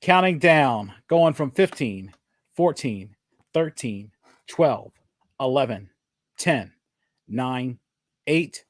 Counting down, going from 15, 14, 13, 12, 11, 10, 9, 8.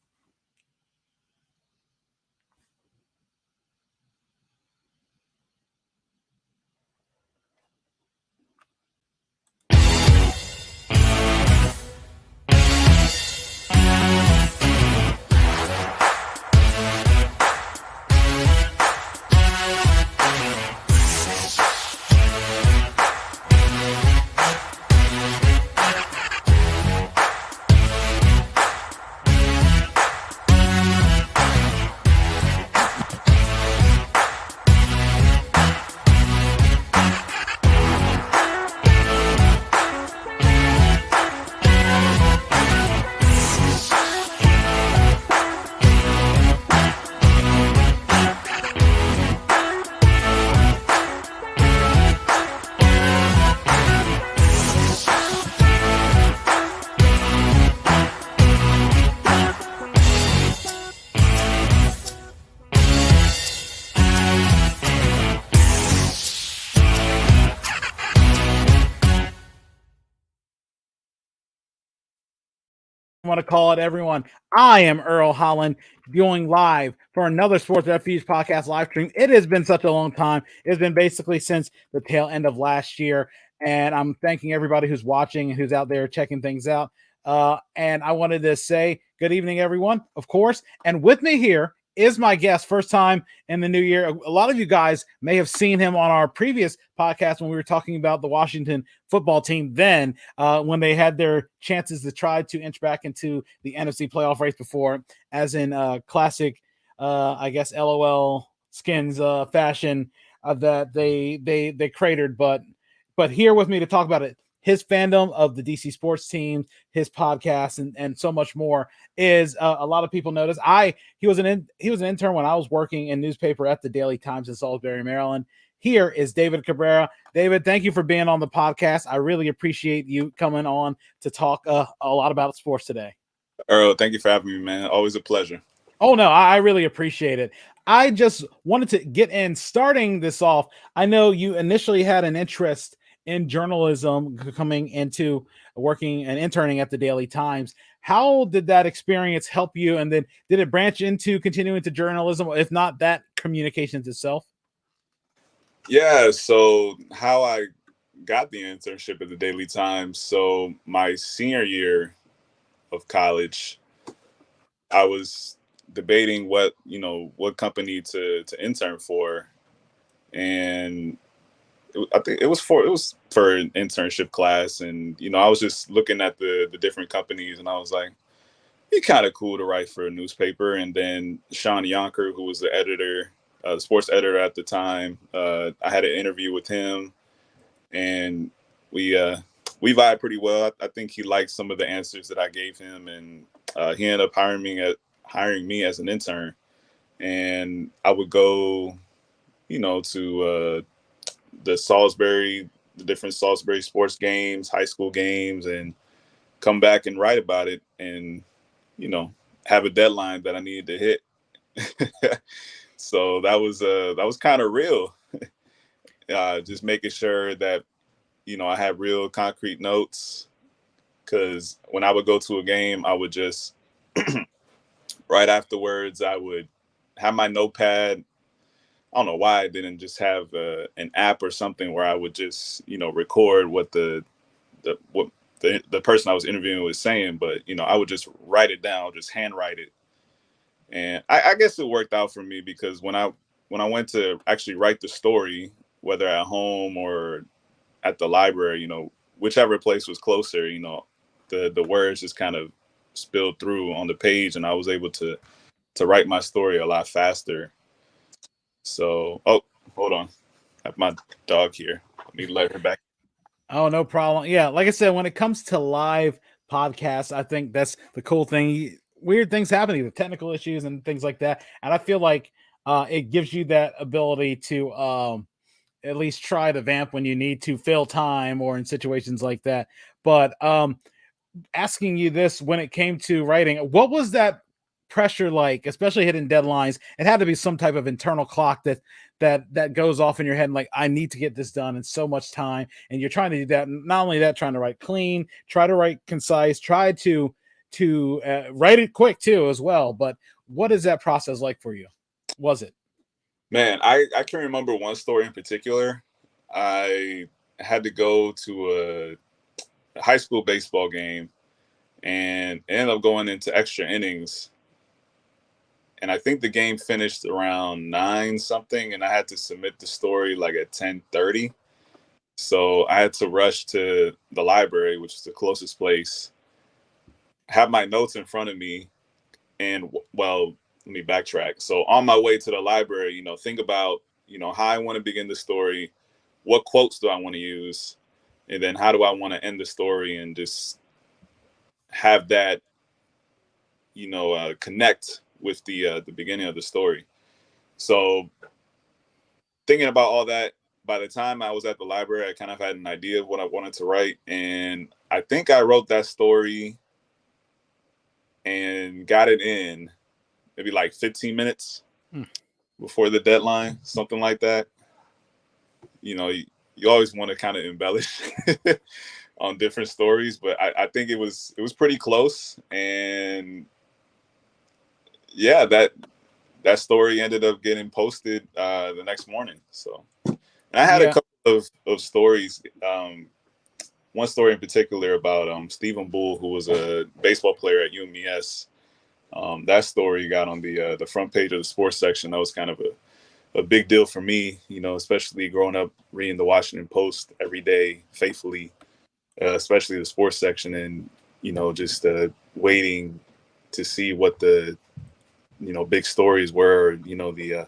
Want to call it, everyone. I am Earl Holland, going live for another Sports Refuge Podcast live stream. It has been such a long time. It's been basically since the tail end of last year, and I'm thanking everybody who's watching and who's out there checking things out. And I wanted to say good evening, everyone, of course. And with me here is my guest, first time in the new year. A lot of you guys may have seen him on our previous podcast when we were talking about the Washington football team then, when they had their chances to try to inch back into the NFC playoff race before, as in classic, I guess, LOL skins fashion, that they cratered. But here with me to talk about it, his fandom of the DC sports team, his podcast, and so much more is a lot of people notice. He was an intern when I was working in newspaper at the Daily Times in Salisbury, Maryland. Here is David Cabrera. David, thank you for being on the podcast. I really appreciate you coming on to talk a lot about sports today. Earl, thank you for having me, man. Always a pleasure. Oh, no, I really appreciate it. I just wanted to get in, starting this off. I know you initially had an interest in journalism coming into working and interning at the Daily Times. How did that experience help you? And then did it branch into continuing to journalism, if not that, communications itself? Yeah, so how I got the internship at the Daily Times. So my senior year of college, I was debating what company to intern for. And I think it was for an internship class, and I was just looking at the different companies, and I was like, it'd be kind of cool to write for a newspaper. And then Sean Yonker, who was the editor, the sports editor at the time, I had an interview with him, and we vibed pretty well. I think he liked some of the answers that I gave him, and he ended up hiring me as an intern, and I would go, to the different Salisbury sports games, high school games, and come back and write about it, and have a deadline that I needed to hit. So that was kind of real. Just making sure that I had real concrete notes, because when I would go to a game, I would just right afterwards I would have my notepad. I don't know why I didn't just have an app or something where I would just, record what the person I was interviewing was saying, but I would just write it down, just handwrite it. And I guess it worked out for me, because when I went to actually write the story, whether at home or at the library, whichever place was closer, the words just kind of spilled through on the page, and I was able to write my story a lot faster. So, hold on. I have my dog here. Let me let her back. Oh, no problem. Yeah, like I said, when it comes to live podcasts, I think that's the cool thing. Weird things happen, with technical issues and things like that. And I feel like it gives you that ability to at least try to vamp when you need to fill time or in situations like that. But asking you this, when it came to writing, what was that pressure like, especially hitting deadlines? It had to be some type of internal clock that goes off in your head and like, I need to get this done in so much time. And you're trying to do that. And not only that, trying to write clean, try to write concise, try to write it quick too as well. But what is that process like for you? Was it? Man, I can remember one story in particular. I had to go to a high school baseball game and ended up going into extra innings. And I think the game finished around 9 something, and I had to submit the story like at 10:30. So I had to rush to the library, which is the closest place, have my notes in front of me, and well, let me backtrack. So on my way to the library, think about, how I want to begin the story, what quotes do I want to use, and then how do I want to end the story, and just have that, connect with the beginning of the story. So thinking about all that, by the time I was at the library, I kind of had an idea of what I wanted to write, and I think I wrote that story and got it in maybe like 15 minutes before the deadline, something like that. You always want to kind of embellish on different stories, but I think it was pretty close. And yeah, that story ended up getting posted the next morning. So, and I had a couple of stories. One story in particular about Stephen Bull, who was a baseball player at UMES. That story got on the front page of the sports section. That was kind of a big deal for me, especially growing up reading the Washington Post every day faithfully, especially the sports section, and just waiting to see what the big stories were, the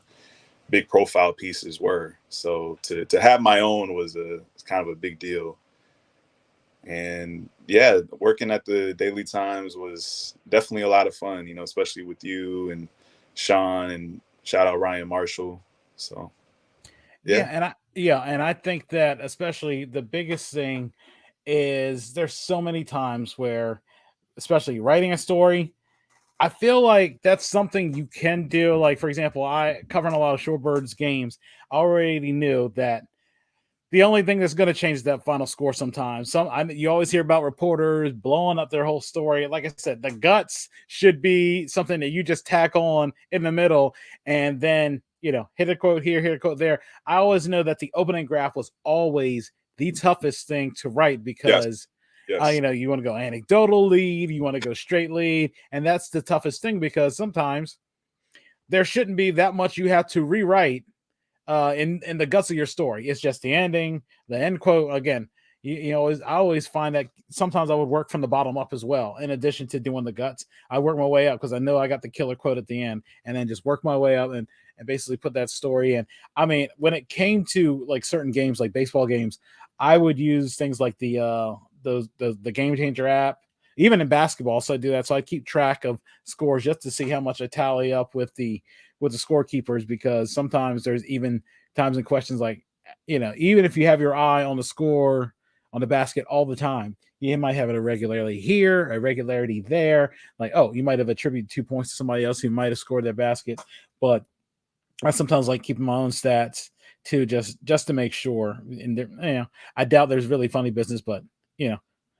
big profile pieces were. So to have my own was kind of a big deal. And yeah, working at the Daily Times was definitely a lot of fun, especially with you and Sean, and shout out Ryan Marshall. So And I think that especially the biggest thing is there's so many times where, especially writing a story, I feel like that's something you can do. Like, for example, I covering a lot of Shorebirds games, I already knew that the only thing that's going to change is that final score sometimes. You always hear about reporters blowing up their whole story. Like I said, the guts should be something that you just tack on in the middle, and then, hit a quote here, hit a quote there. I always know that the opening graph was always the toughest thing to write because Yes. you want to go anecdotal lead, you want to go straight lead, and that's the toughest thing because sometimes there shouldn't be that much you have to rewrite in the guts of your story. It's just the ending, the end quote. Again, I always find that sometimes I would work from the bottom up as well. In addition to doing the guts, I work my way up because I know I got the killer quote at the end, and then just work my way up and basically put that story in. I mean, when it came to like certain games, like baseball games, I would use things like the Game Changer app. Even in basketball, so I do that. So I keep track of scores just to see how much I tally up with the scorekeepers, because sometimes there's even times and questions like, even if you have your eye on the score on the basket all the time, you might have an irregularity here, irregularity there. Like, oh, you might have attributed 2 points to somebody else who might have scored that basket. But I sometimes like keeping my own stats too, just to make sure. And I doubt there's really funny business, but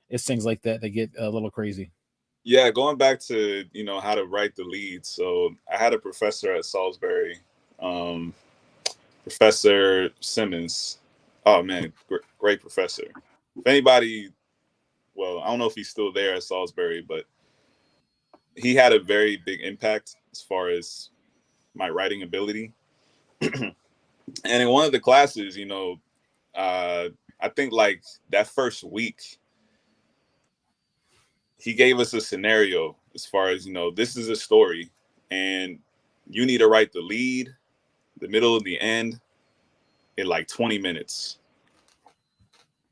it's things like that get a little crazy. Yeah, going back to how to write the leads. So I had a professor at Salisbury, Professor Simmons. Oh man, great professor. If anybody, well, I don't know if he's still there at Salisbury, but he had a very big impact as far as my writing ability. And in one of the classes, I think like that first week, he gave us a scenario as far as, this is a story and you need to write the lead, the middle, and the end in like 20 minutes.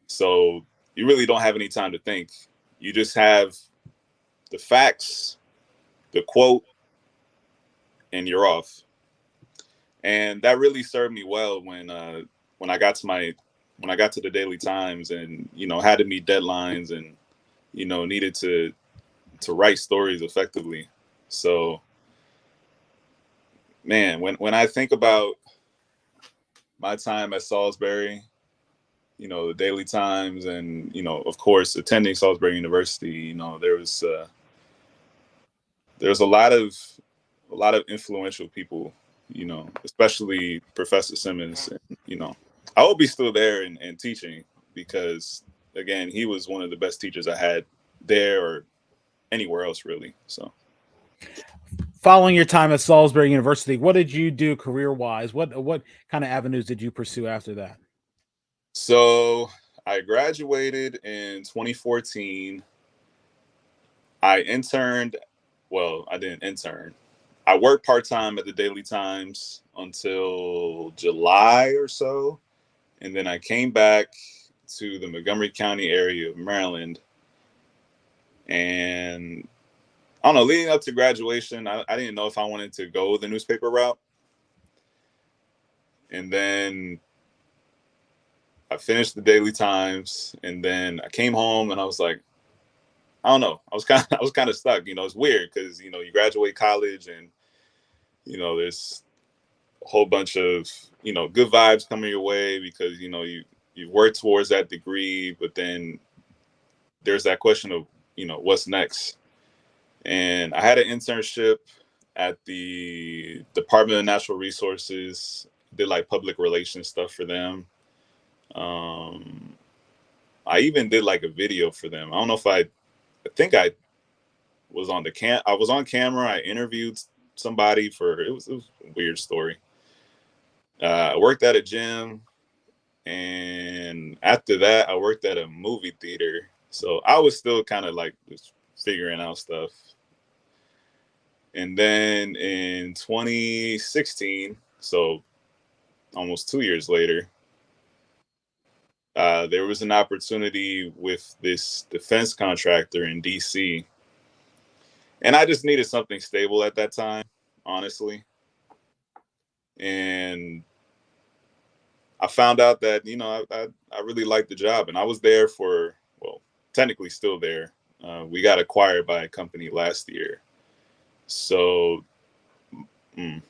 So you really don't have any time to think. You just have the facts, the quote, and you're off. And that really served me well when I got to the Daily Times and, had to meet deadlines and, needed to write stories effectively. So Man, when I think about my time at Salisbury, the Daily Times, and of course, attending Salisbury University, there's a lot of influential people, especially Professor Simmons. And, I hope he's still there and teaching because, again, he was one of the best teachers I had there or anywhere else, really. So, Following your time at Salisbury University, what did you do career-wise? What kind of avenues did you pursue after that? so I graduated in 2014. I interned. Well, I didn't intern. I worked part time at the Daily Times until July or so. And then I came back to the Montgomery County area of Maryland. And I don't know, leading up to graduation, I didn't know if I wanted to go the newspaper route. And then I finished the Daily Times, and then I came home and I was like, I don't know. I was kind of stuck. It's weird because you graduate college and there's a whole bunch of good vibes coming your way because you work towards that degree, but then there's that question of what's next. And I had an internship at the Department of Natural Resources, did like public relations stuff for them. I even did like a video for them. I don't know if I think I was on I was on camera. I interviewed somebody it was a weird story. I worked at a gym, and after that I worked at a movie theater. So I was still kind of like just figuring out stuff. And then in 2016, so almost 2 years later, there was an opportunity with this defense contractor in DC. And I just needed something stable at that time, honestly. And I found out that, I really liked the job. And I was there well, technically still there. We got acquired by a company last year. So the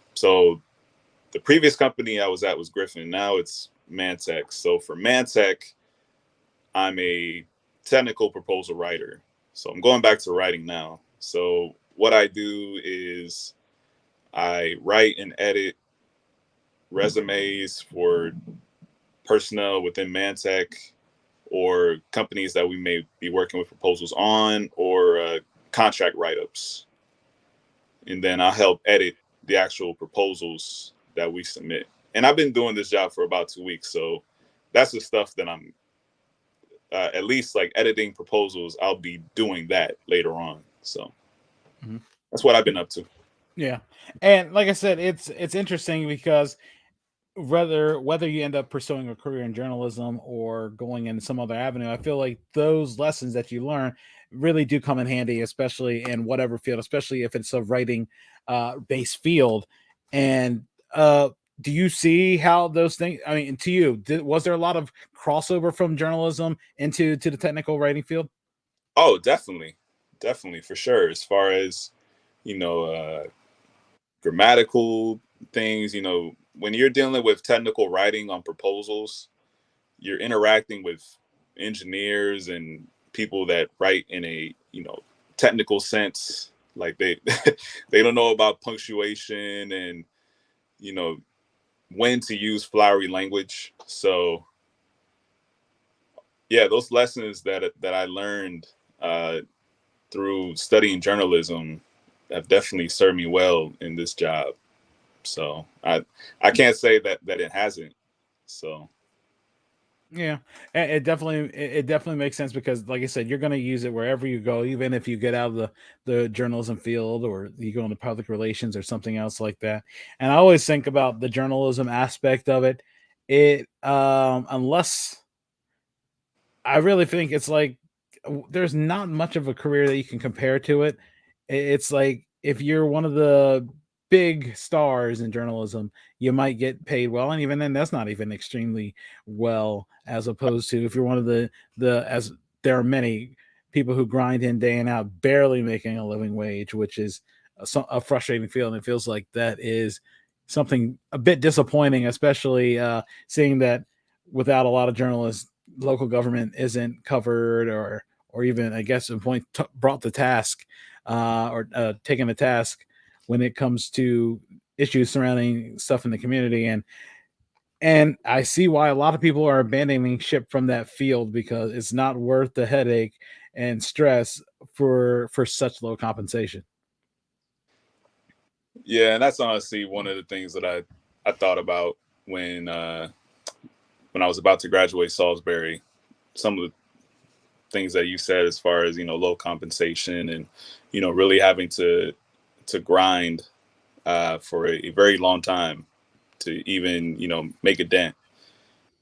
previous company I was at was Griffin. Now it's Mantech. So for Mantech, I'm a technical proposal writer. So I'm going back to writing now. So what I do is I write and edit resumes for personnel within Mantech or companies that we may be working with proposals on or contract write-ups. And then I'll help edit the actual proposals that we submit. And I've been doing this job for about 2 weeks. So that's the stuff that I'm at least like editing proposals. I'll be doing that later on. So that's what I've been up to. Yeah. And like I said, it's interesting because whether you end up pursuing a career in journalism or going in some other avenue, I feel like those lessons that you learn really do come in handy, especially in whatever field, especially if it's a writing based field. And do you see how those things, I mean, to you, was there a lot of crossover from journalism into the technical writing field? Oh, definitely. Definitely, for sure. As far as, grammatical things, when you're dealing with technical writing on proposals, you're interacting with engineers and people that write in a, technical sense. Like they they don't know about punctuation and, when to use flowery language. So yeah, those lessons that I learned through studying journalism have definitely served me well in this job. So I can't say that it hasn't. So Yeah, it definitely makes sense because, like I said, you're going to use it wherever you go, even if you get out of the journalism field or you go into public relations or something else like that. And I always think about the journalism aspect of it. Unless I really think it's like there's not much of a career that you can compare to it. It's like if you're one of the big stars in journalism, you might get paid well, and even then, that's not even extremely well. As opposed to if you're one of the as there are many people who grind in day and out, barely making a living wage, which is a frustrating feeling. It feels like that is something a bit disappointing, especially seeing that without a lot of journalists, local government isn't covered or even, I guess, at a point brought to task or taken to task when it comes to issues surrounding stuff in the community. And I see why a lot of people are abandoning ship from that field because it's not worth the headache and stress for such low compensation. Yeah, and that's honestly one of the things that I thought about when I was about to graduate Salisbury. Some of the things that you said as far as, low compensation and, really having to grind for a very long time to even, make a dent.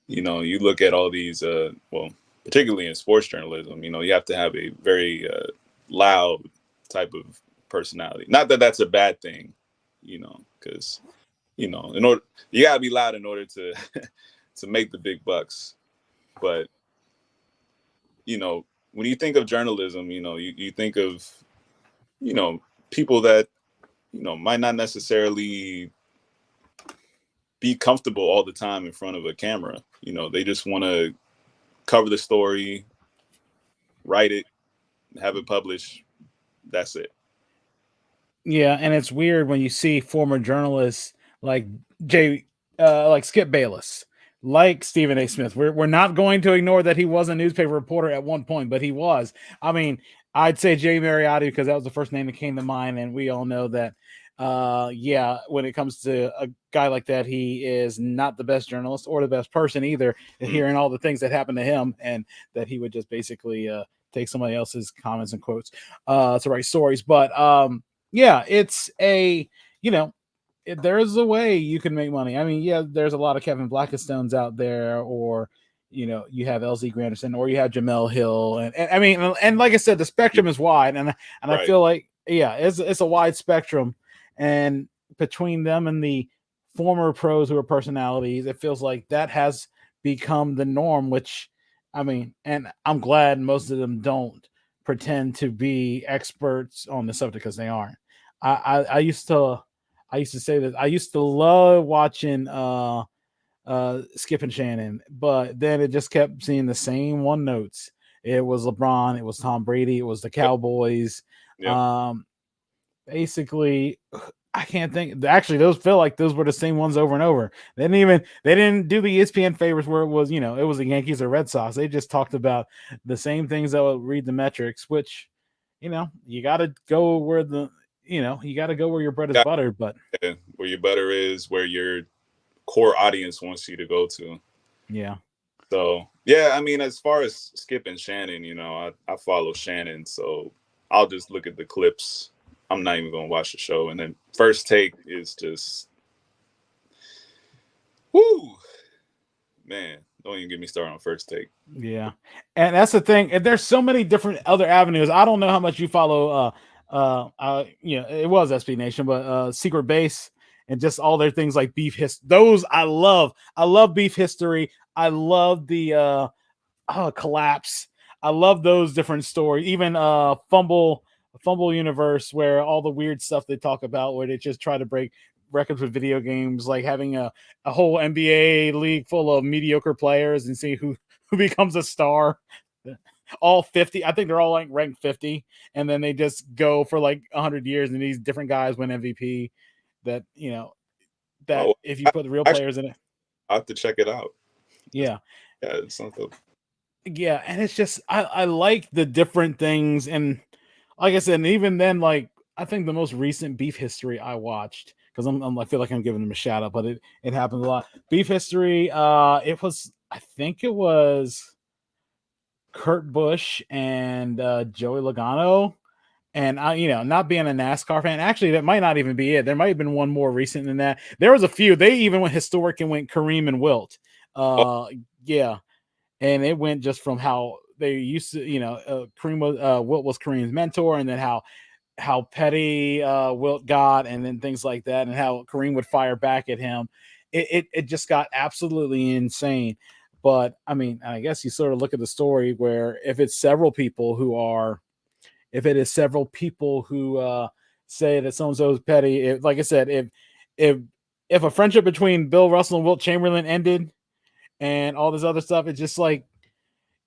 You look at all these, well, particularly in sports journalism, you have to have a very loud type of personality. Not that that's a bad thing, because, in order, you gotta be loud in order to to make the big bucks. But, when you think of journalism, you think of, people that, might not necessarily be comfortable all the time in front of a camera. They just want to cover the story, write it, have it published. That's it. Yeah, and it's weird when you see former journalists like like Skip Bayless, like Stephen A. Smith. We're not going to ignore that he was a newspaper reporter at one point, but he was. I mean, I'd say Jay Mariotti because that was the first name that came to mind, and we all know that. Yeah, when it comes to a guy like that, he is not the best journalist or the best person either. Hearing all the things that happened to him, and that he would just basically take somebody else's comments and quotes to write stories, but yeah, it's there's a way you can make money. I mean, yeah, there's a lot of Kevin Blackstones out there, or you have LZ Granderson, or you have Jamel Hill, and I mean, and like I said, the spectrum is wide, and Right. I feel like it's a wide spectrum, and between them and the former pros who are personalities, it feels like that has become the norm. Which, I mean, and I'm glad most of them don't pretend to be experts on the subject because they aren't. I used to say that I used to love watching Skip and Shannon, but then it just kept seeing the same one notes. It was LeBron, it was Tom Brady, it was the Cowboys. Yep. Basically, I can't think. Actually, those feel like those were the same ones over and over. They didn't do the ESPN favorites where it was it was the Yankees or Red Sox. They just talked about the same things that would read the metrics, which you got to go where you got to go where your bread is buttered. But where your butter is, where your core audience wants you to go to. Yeah. So yeah, I mean, as far as Skip and Shannon, I follow Shannon, so I'll just look at the clips. I'm not even gonna watch the show. And then First Take is just, whoo, man, don't even get me started on First Take. Yeah, and that's the thing. And there's so many different other avenues. I don't know how much you follow. It was SB Nation, but Secret Base and just all their things like beef history. Those I love. I love beef history. I love the collapse. I love those different stories. Even Fumble Universe, where all the weird stuff they talk about, where they just try to break records with video games, like having a whole NBA league full of mediocre players and see who becomes a star. All 50, I think they're all like ranked 50, and then they just go for like 100 years, and these different guys win MVP. That if you put the real players in it, I have to check it out. Yeah, it's something. Yeah, and it's just I like the different things, and like I said, and even then, like I think the most recent beef history I watched, because I feel like I'm giving them a shout out, but it happens a lot. Beef history, it was, I think it was Kurt Busch and Joey Logano. And not being a NASCAR fan, actually, that might not even be it. There might have been one more recent than that. There was a few. They even went historic and went Kareem and Wilt. Yeah. And it went just from how they used to, Kareem was Wilt was Kareem's mentor, and then how petty Wilt got, and then things like that, and how Kareem would fire back at him. It just got absolutely insane. But I mean, I guess you sort of look at the story where if it is several people who say that so and so is petty, like I said, if if a friendship between Bill Russell and Wilt Chamberlain ended and all this other stuff, it's just like,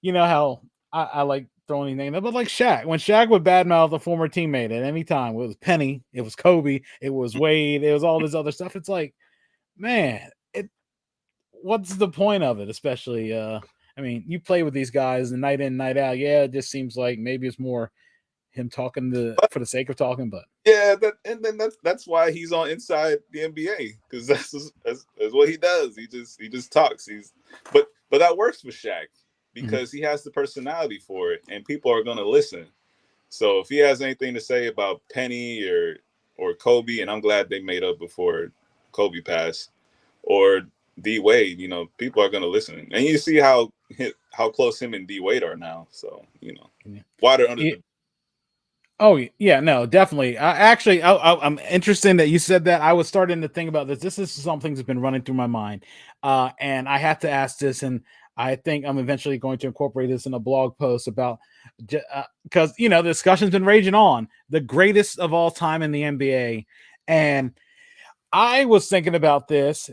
you know how I like throwing anything, but like Shaq, when Shaq would badmouth a former teammate at any time, it was Penny, it was Kobe, it was Wade, it was all this other stuff. It's like, man, what's the point of it? Especially, I mean, you play with these guys and night in, night out. Yeah, it just seems like maybe it's more him talking for the sake of talking, but yeah, that's why he's on Inside the NBA, because that's what he does. He just talks. But that works for Shaq because he has the personality for it, and people are gonna listen. So if he has anything to say about Penny or Kobe, and I'm glad they made up before Kobe passed, or D Wade, people are gonna listen, and you see how close him and D Wade are now. So water under the. Oh yeah, no, definitely. I'm interested that you said that. I was starting to think about this. This is something that's been running through my mind, and I have to ask this, and I think I'm eventually going to incorporate this in a blog post about because the discussion's been raging on the greatest of all time in the NBA, and I was thinking about this.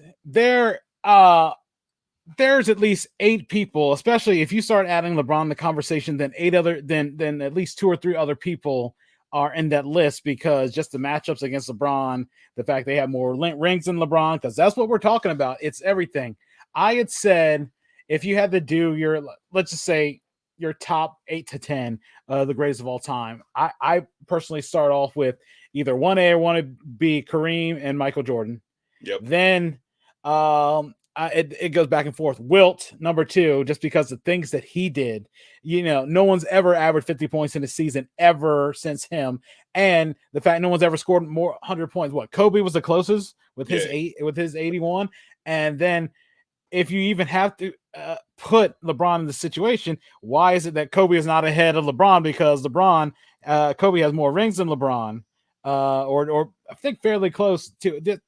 There's at least 8 people, especially if you start adding LeBron in the conversation, then at least 2 or 3 other people are in that list, because just the matchups against LeBron, the fact they have more rings than LeBron, because that's what we're talking about. It's everything. I had said, if you had to do let's just say your top 8 to 10, the greatest of all time, I personally start off with either 1A or 1B, Kareem and Michael Jordan. Yep. Then, it goes back and forth. Wilt, number 2, just because the things that he did. No one's ever averaged 50 points in a season ever since him, and the fact no one's ever scored more 100 points. What, Kobe was the closest with his 81, and then if you even have to put LeBron in the situation, why is it that Kobe is not ahead of LeBron? Because Kobe has more rings than LeBron, or I think fairly close to.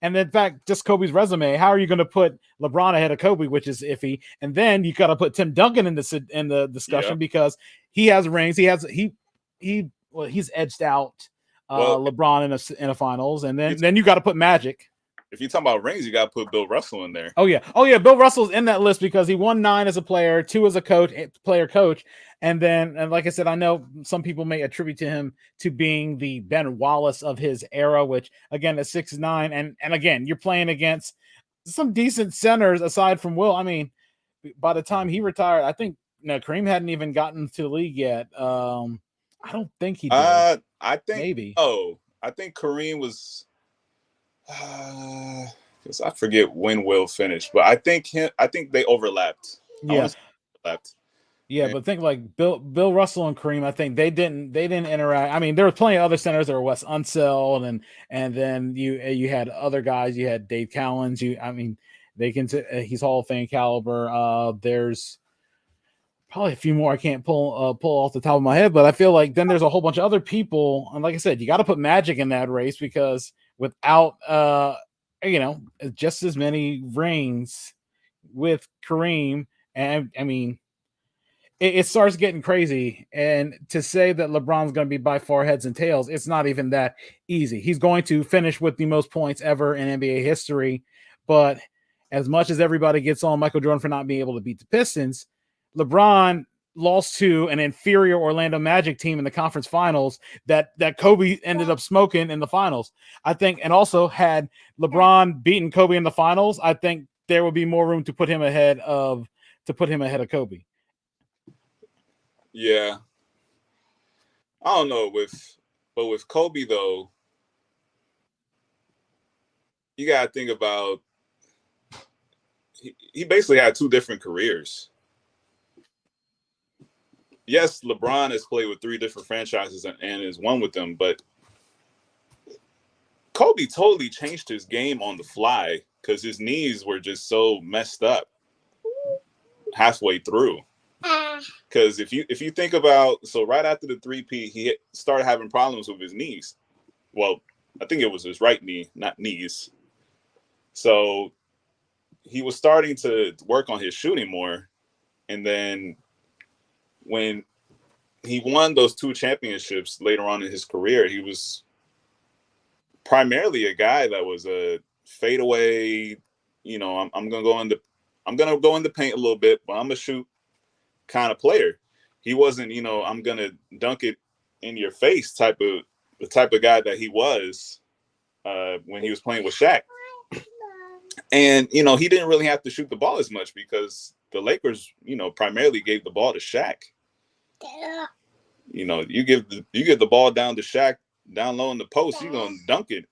And in fact, just Kobe's resume, how are you going to put LeBron ahead of Kobe, which is iffy? And then you got to put Tim Duncan in the discussion because he has rings. He's edged out LeBron in a finals, and then you got to put Magic. If you're talking about rings, you got to put Bill Russell in there. Oh yeah. Bill Russell's in that list because he won 9 as a player, 2 as a player coach. And like I said, I know some people may attribute to him to being the Ben Wallace of his era, which again is 6'9", and again, you're playing against some decent centers aside from Will. I mean, by the time he retired, I think Kareem hadn't even gotten to the league yet. I don't think he did. I think maybe. Oh, I think Kareem was. Because I forget when Will finished, but I think they overlapped. Yeah. Yeah, and, but think like Bill Russell and Kareem, I think they didn't interact. I mean, there were plenty of other centers. There were Wes Unseld, and then you had other guys. You had Dave Cowens. He's Hall of Fame caliber. There's probably a few more I can't pull off the top of my head, but I feel like then there's a whole bunch of other people. And like I said, you got to put Magic in that race, because without just as many rings with Kareem, and I mean, it starts getting crazy. And to say that LeBron's going to be by far heads and tails, it's not even that easy. He's going to finish with the most points ever in NBA history, but as much as everybody gets on Michael Jordan for not being able to beat the Pistons, LeBron lost to an inferior Orlando Magic team in the conference finals that Kobe ended up smoking in the finals, I think. And also, had LeBron beaten Kobe in the finals, I think there would be more room to put him ahead of Kobe. Yeah. I don't know but with Kobe though, you got to think about he basically had 2 different careers. Yes, LeBron has played with 3 different franchises and has won with them, but Kobe totally changed his game on the fly because his knees were just so messed up halfway through. Because if you think about, so right after the 3-peat, he started having problems with his knees. Well, I think it was his right knee, not knees. So he was starting to work on his shooting more, and then when he won those 2 championships later on in his career, he was primarily a guy that was a fade away. You know, I'm gonna go in the paint a little bit, but I'm gonna shoot kind of player. He wasn't, I'm gonna dunk it in your face the type of guy that he was when he was playing with Shaq. And he didn't really have to shoot the ball as much because the Lakers, primarily gave the ball to Shaq. You give the ball down to Shaq down low in the post, you're gonna dunk it.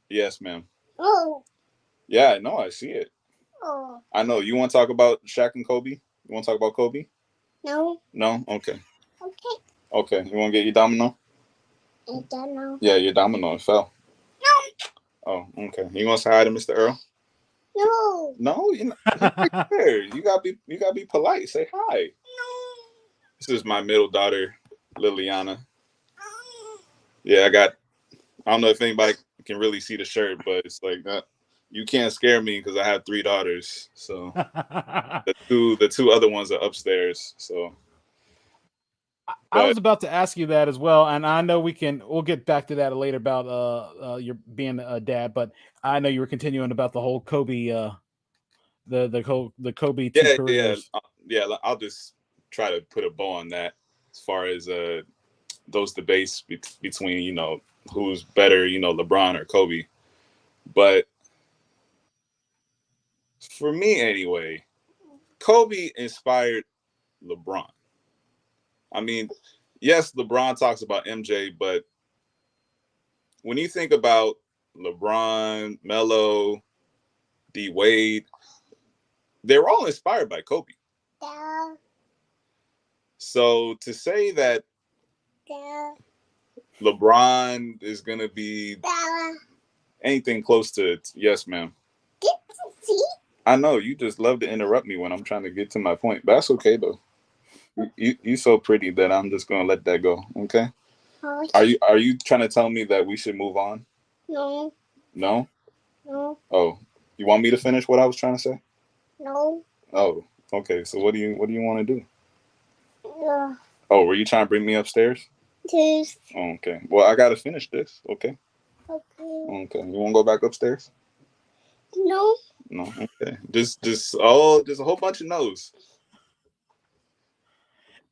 Yes, ma'am. Oh. Yeah, no, I see it. Oh. I know. You want to talk about Shaq and Kobe? You want to talk about Kobe? No. No? Okay. Okay. Okay. You want to get your domino? I don't know. Yeah, your domino. It fell. No. Oh, okay. You want to say hi to Mr. Earl? No. No, you're not. You gotta be polite. Say hi. No. This is my middle daughter, Liliana. Yeah, I don't know if anybody can really see the shirt, but it's like you can't scare me because I have 3 daughters. So the two other ones are upstairs. So I was about to ask you that as well, and I know we'll get back to that later about your being a dad, but I know you were continuing about the whole Kobe the Kobe two careers. Yeah. I'll just try to put a bow on that as far as those debates between who's better, LeBron or Kobe. But for me anyway, Kobe inspired LeBron. I mean, yes, LeBron talks about MJ, but when you think about LeBron, Melo, D Wade, they're all inspired by Kobe. So to say that LeBron is going to be anything close to yes, ma'am. I know you just love to interrupt me when I'm trying to get to my point, but that's okay though. You so pretty that I'm just gonna let that go. Okay. Are you trying to tell me that we should move on? No. No. No. Oh, you want me to finish what I was trying to say? No. Oh, okay. So what do you want to do? No. Oh, were you trying to bring me upstairs? Yes. Oh, okay. Well, I gotta finish this. Okay. Okay. Okay. You want to go back upstairs? No. No. Okay. Just a whole bunch of no's.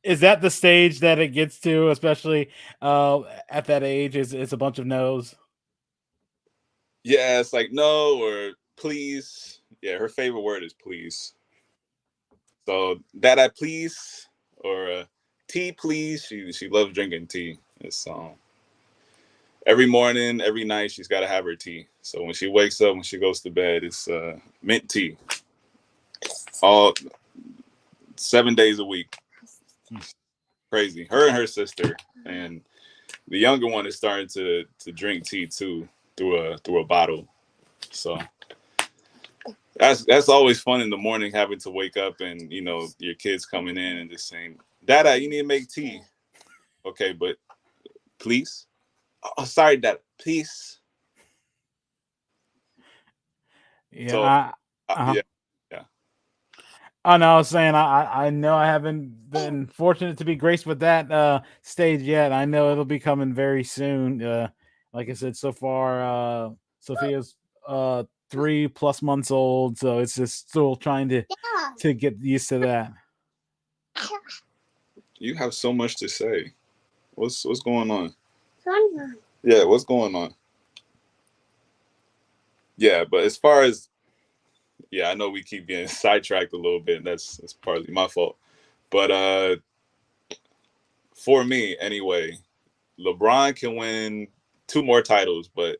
Is that the stage that it gets to, especially at that age? Is a bunch of no's? Yeah, it's like no or please. Yeah, her favorite word is please. So that I please or tea please. She loves drinking tea. It's every morning, every night she's got to have her tea. So when she wakes up, when she goes to bed, it's mint tea. All 7 days a week. Crazy. Her and her sister, and the younger one is starting to drink tea too through a bottle. So that's always fun in the morning, having to wake up and your kids coming in and just saying, "Dada, you need to make tea." Okay, but please. Oh, sorry, Dad. Please. Yeah. So, uh-huh. yeah. Oh no, I was saying I know I haven't been fortunate to be graced with that stage yet. I know it'll be coming very soon. Like I said, so far Sophia's 3+ months old, so it's just still trying to get used to that. You have so much to say. What's going on? Yeah, what's going on? Yeah, but as far as I know we keep getting sidetracked a little bit. That's partly my fault. But for me, anyway, LeBron can win 2 more titles, but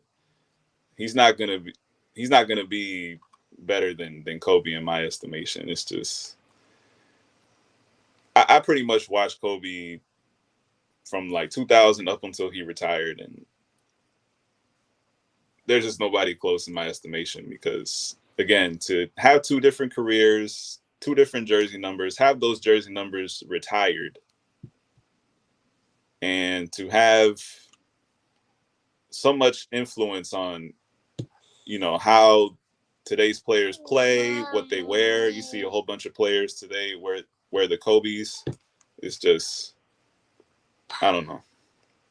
he's not gonna be better than Kobe in my estimation. It's just I pretty much watched Kobe from like 2000 up until he retired, and there's just nobody close in my estimation because, again, to have 2 different careers, 2 different jersey numbers, have those jersey numbers retired, and to have so much influence on, how today's players play, what they wear. You see a whole bunch of players today wear the Kobe's. It's just, I don't know.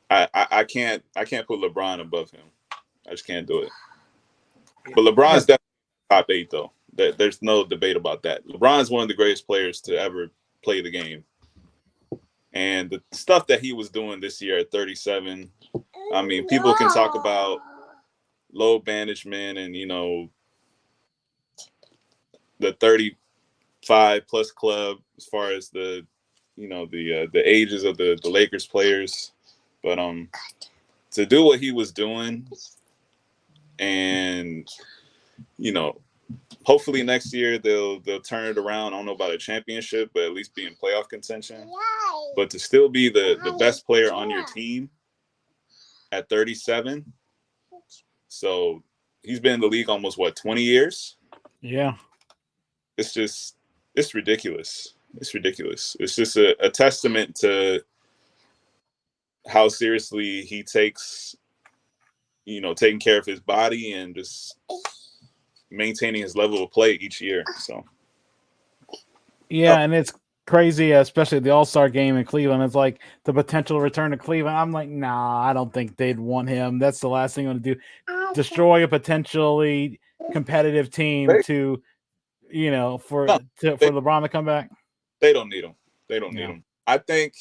I can't put LeBron above him. I just can't do it. But LeBron's definitely top 8, though. There's no debate about that. LeBron's one of the greatest players to ever play the game. And the stuff that he was doing this year at 37, I mean, people can talk about load management and, the 35-plus club as far as the ages of the Lakers players. But to do what he was doing and, hopefully next year they'll turn it around. I don't know about a championship, but at least be in playoff contention. But to still be the best player on your team at 37. So he's been in the league almost 20 years? Yeah. It's ridiculous. It's ridiculous. It's just a testament to how seriously he takes, taking care of his body and just maintaining his level of play each year. So yeah, and it's crazy, especially the All-Star game in Cleveland. It's like the potential return to Cleveland. I'm like, nah, I don't think they'd want him. That's the last thing you want to do. Destroy a potentially competitive team for LeBron to come back. They don't need him. They don't need him. I think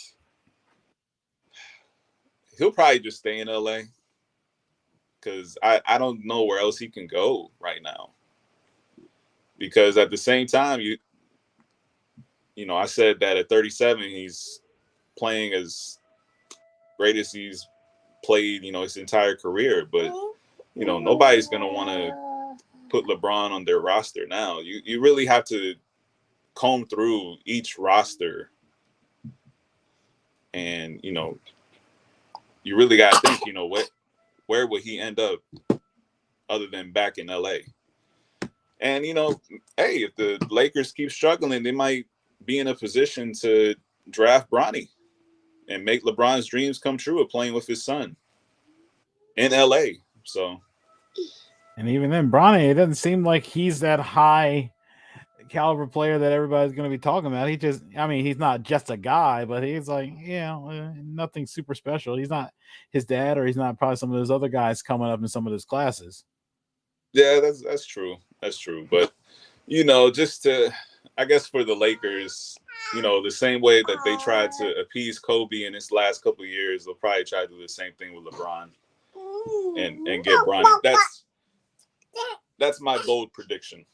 he'll probably just stay in LA because I don't know where else he can go right now. Because at the same time, I said that at 37, he's playing as great as he's played, his entire career. But, nobody's going to want to put LeBron on their roster now. You really have to comb through each roster. And, you really got to think, where would he end up other than back in LA? And, hey, if the Lakers keep struggling, they might be in a position to draft Bronny and make LeBron's dreams come true of playing with his son in LA. So, and even then, Bronny, it doesn't seem like he's that high caliber player that everybody's going to be talking about. He's not just a guy, but he's like, nothing super special. He's not his dad, or he's not probably some of those other guys coming up in some of his classes. Yeah, that's true. That's true. But, just to, I guess for the Lakers, the same way that they tried to appease Kobe in his last couple of years, they'll probably try to do the same thing with LeBron and get Bronny. That's my bold prediction.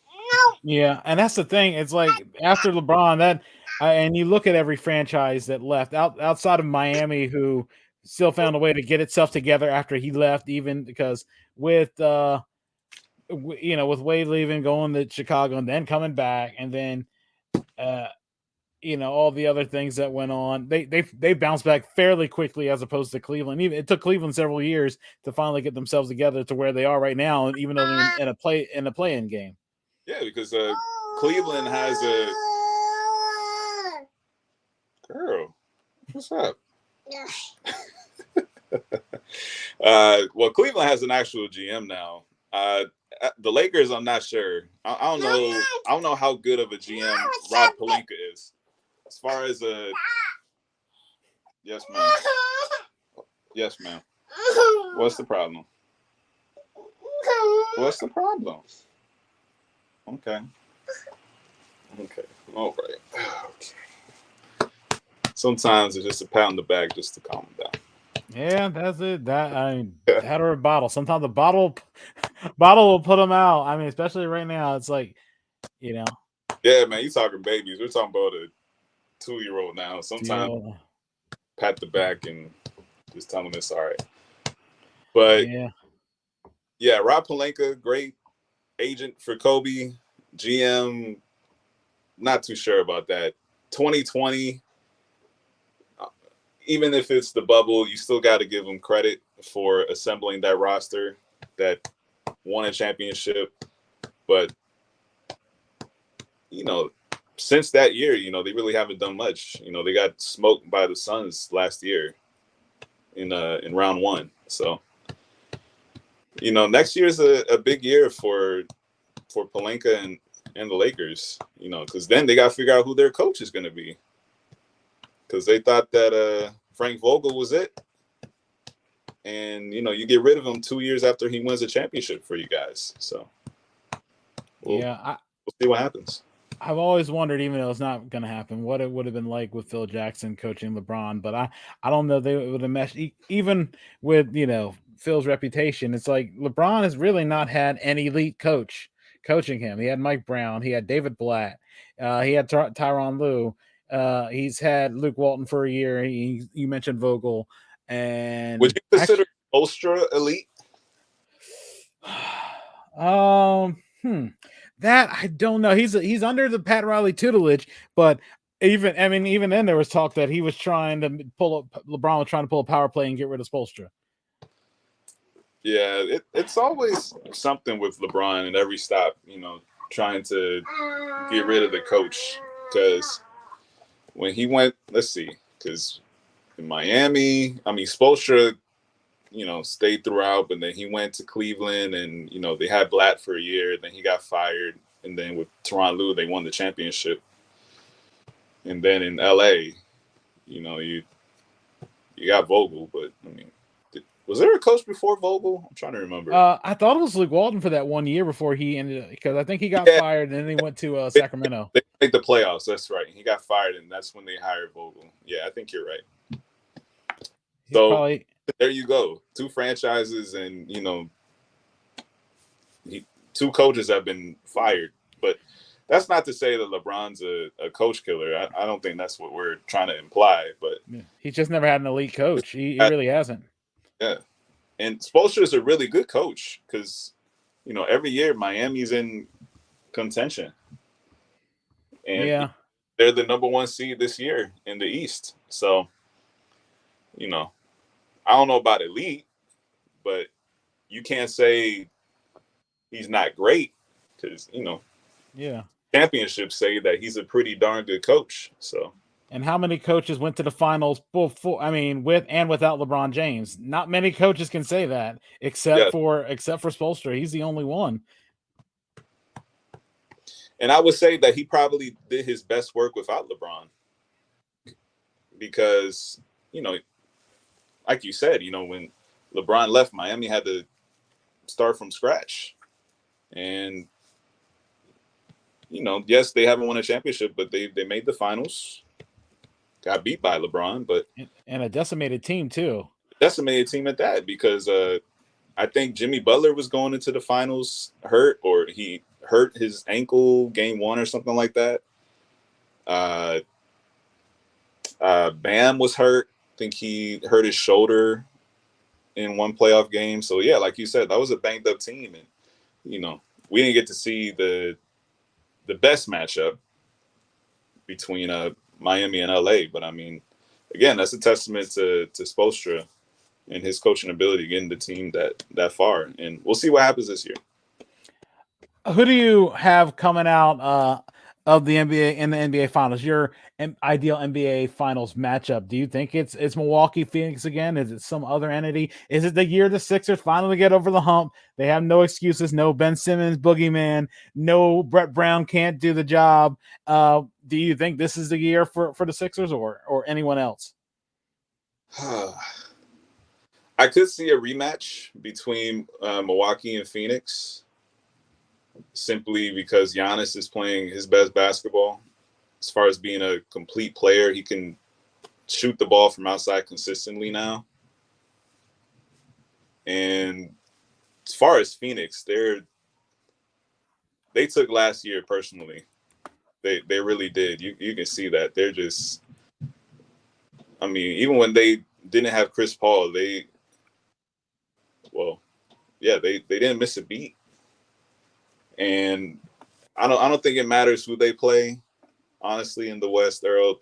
Yeah, and that's the thing. It's like after LeBron, and you look at every franchise that left outside of Miami, who still found a way to get itself together after he left, even because with Wade leaving, going to Chicago, and then coming back, and then all the other things that went on, they bounced back fairly quickly as opposed to Cleveland. Even it took Cleveland several years to finally get themselves together to where they are right now, even though they're in a play-in game. Yeah, because Cleveland has a girl. What's up? Well, Cleveland has an actual GM now. The Lakers, I'm not sure. I don't know. I don't know how good of a GM Rob Pelinka is. As far as yes, ma'am. Yes, ma'am. What's the problem? What's the problem? Okay. All right. Okay. Sometimes it's just a pat on the back just to calm them down. Yeah, that's it. That or a bottle. Sometimes the bottle will put them out. I mean, especially right now, it's like, Yeah, man, you talking babies. We're talking about a 2-year-old now. Sometimes pat the back and just tell them it's all right. But yeah, Rob Pelinka, great agent for Kobe. GM, not too sure about that. 2020, even if it's the bubble, you still got to give him credit for assembling that roster that won a championship. But, since that year, they really haven't done much. They got smoked by the Suns last year in round 1. So, next year's a big year for Pelinka and the Lakers, because then they got to figure out who their coach is going to be. Because they thought that Frank Vogel was it. and you get rid of him 2 years after he wins a championship for you guys. So we'll see what happens. I've always wondered, even though it's not going to happen, what it would have been like with Phil Jackson coaching LeBron. But I don't know, they would have meshed even with Phil's reputation. It's like LeBron has really not had an elite coach coaching him. He had Mike Brown, he had David Blatt, he had Tyronn Lue, he's had Luke Walton for a year. You mentioned Vogel, and would you consider Spoelstra elite? That I don't know. He's under the Pat Riley tutelage, but even then there was talk that he was trying to LeBron was trying to pull a power play and get rid of Spoelstra. Yeah, it's always something with LeBron in every stop, trying to get rid of the coach. Because when he went, because in Miami, Spoelstra, stayed throughout, but then he went to Cleveland and, they had Blatt for a year. Then he got fired. And then with Tyronn Lue, they won the championship. And then in LA, you got Vogel, but was there a coach before Vogel? I'm trying to remember. I thought it was Luke Walton for that 1 year before he ended, because I think he got fired and then he went to Sacramento. They made the playoffs. That's right. He got fired, and that's when they hired Vogel. Yeah, I think you're right. There you go. 2 franchises and, 2 coaches have been fired. But that's not to say that LeBron's a coach killer. I don't think that's what we're trying to imply. But he's just never had an elite coach. He really hasn't. Yeah. And Spoelstra is a really good coach because, every year Miami's in contention. And they're the number 1 seed this year in the East. So, I don't know about elite, but you can't say he's not great because, championships say that he's a pretty darn good coach. So, and how many coaches went to the finals before? With and without LeBron James? Not many coaches can say that, except for Spoelstra. He's the only one. And I would say that he probably did his best work without LeBron because, like you said, when LeBron left, Miami had to start from scratch. And, yes, they haven't won a championship, but they made the finals, got beat by LeBron. And a decimated team, too. Decimated team at that, because I think Jimmy Butler was going into the finals hurt, or he hurt his ankle game 1 or something like that. Bam was hurt. I think he hurt his shoulder in 1 playoff game. So, yeah, like you said, that was a banged-up team. And, we didn't get to see the best matchup between Miami and LA. But, again, that's a testament to Spoelstra and his coaching ability getting the team that far. And we'll see what happens this year. Who do you have coming out of the NBA in the NBA Finals? Your ideal NBA Finals matchup. Do you think it's Milwaukee, Phoenix again? Is it some other entity? Is it the year the Sixers finally get over the hump? They have no excuses. No Ben Simmons, boogeyman. No Brett Brown can't do the job. Do you think this is the year for the Sixers or anyone else? I could see a rematch between Milwaukee and Phoenix, simply because Giannis is playing his best basketball. As far as being a complete player, he can shoot the ball from outside consistently now. And as far as Phoenix, they took last year personally. They really did. You can see that. They're just, even when they didn't have Chris Paul, they didn't miss a beat. And I don't think it matters who they play, honestly, in the West, Earl.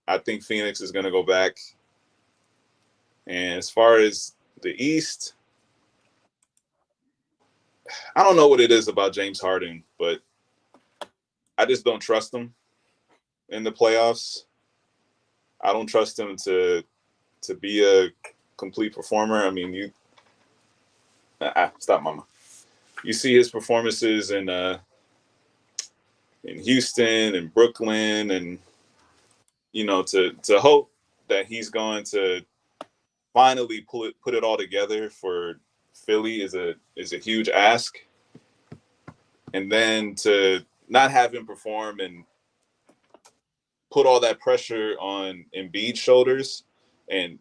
I think Phoenix is going to go back. And as far as the East, I don't know what it is about James Harden, but I just don't trust him in the playoffs. I don't trust him to be a complete performer. Stop, mama. You see his performances in Houston and Brooklyn, and to hope that he's going to finally put it all together for Philly is a huge ask. And then to not have him perform and put all that pressure on Embiid's shoulders, and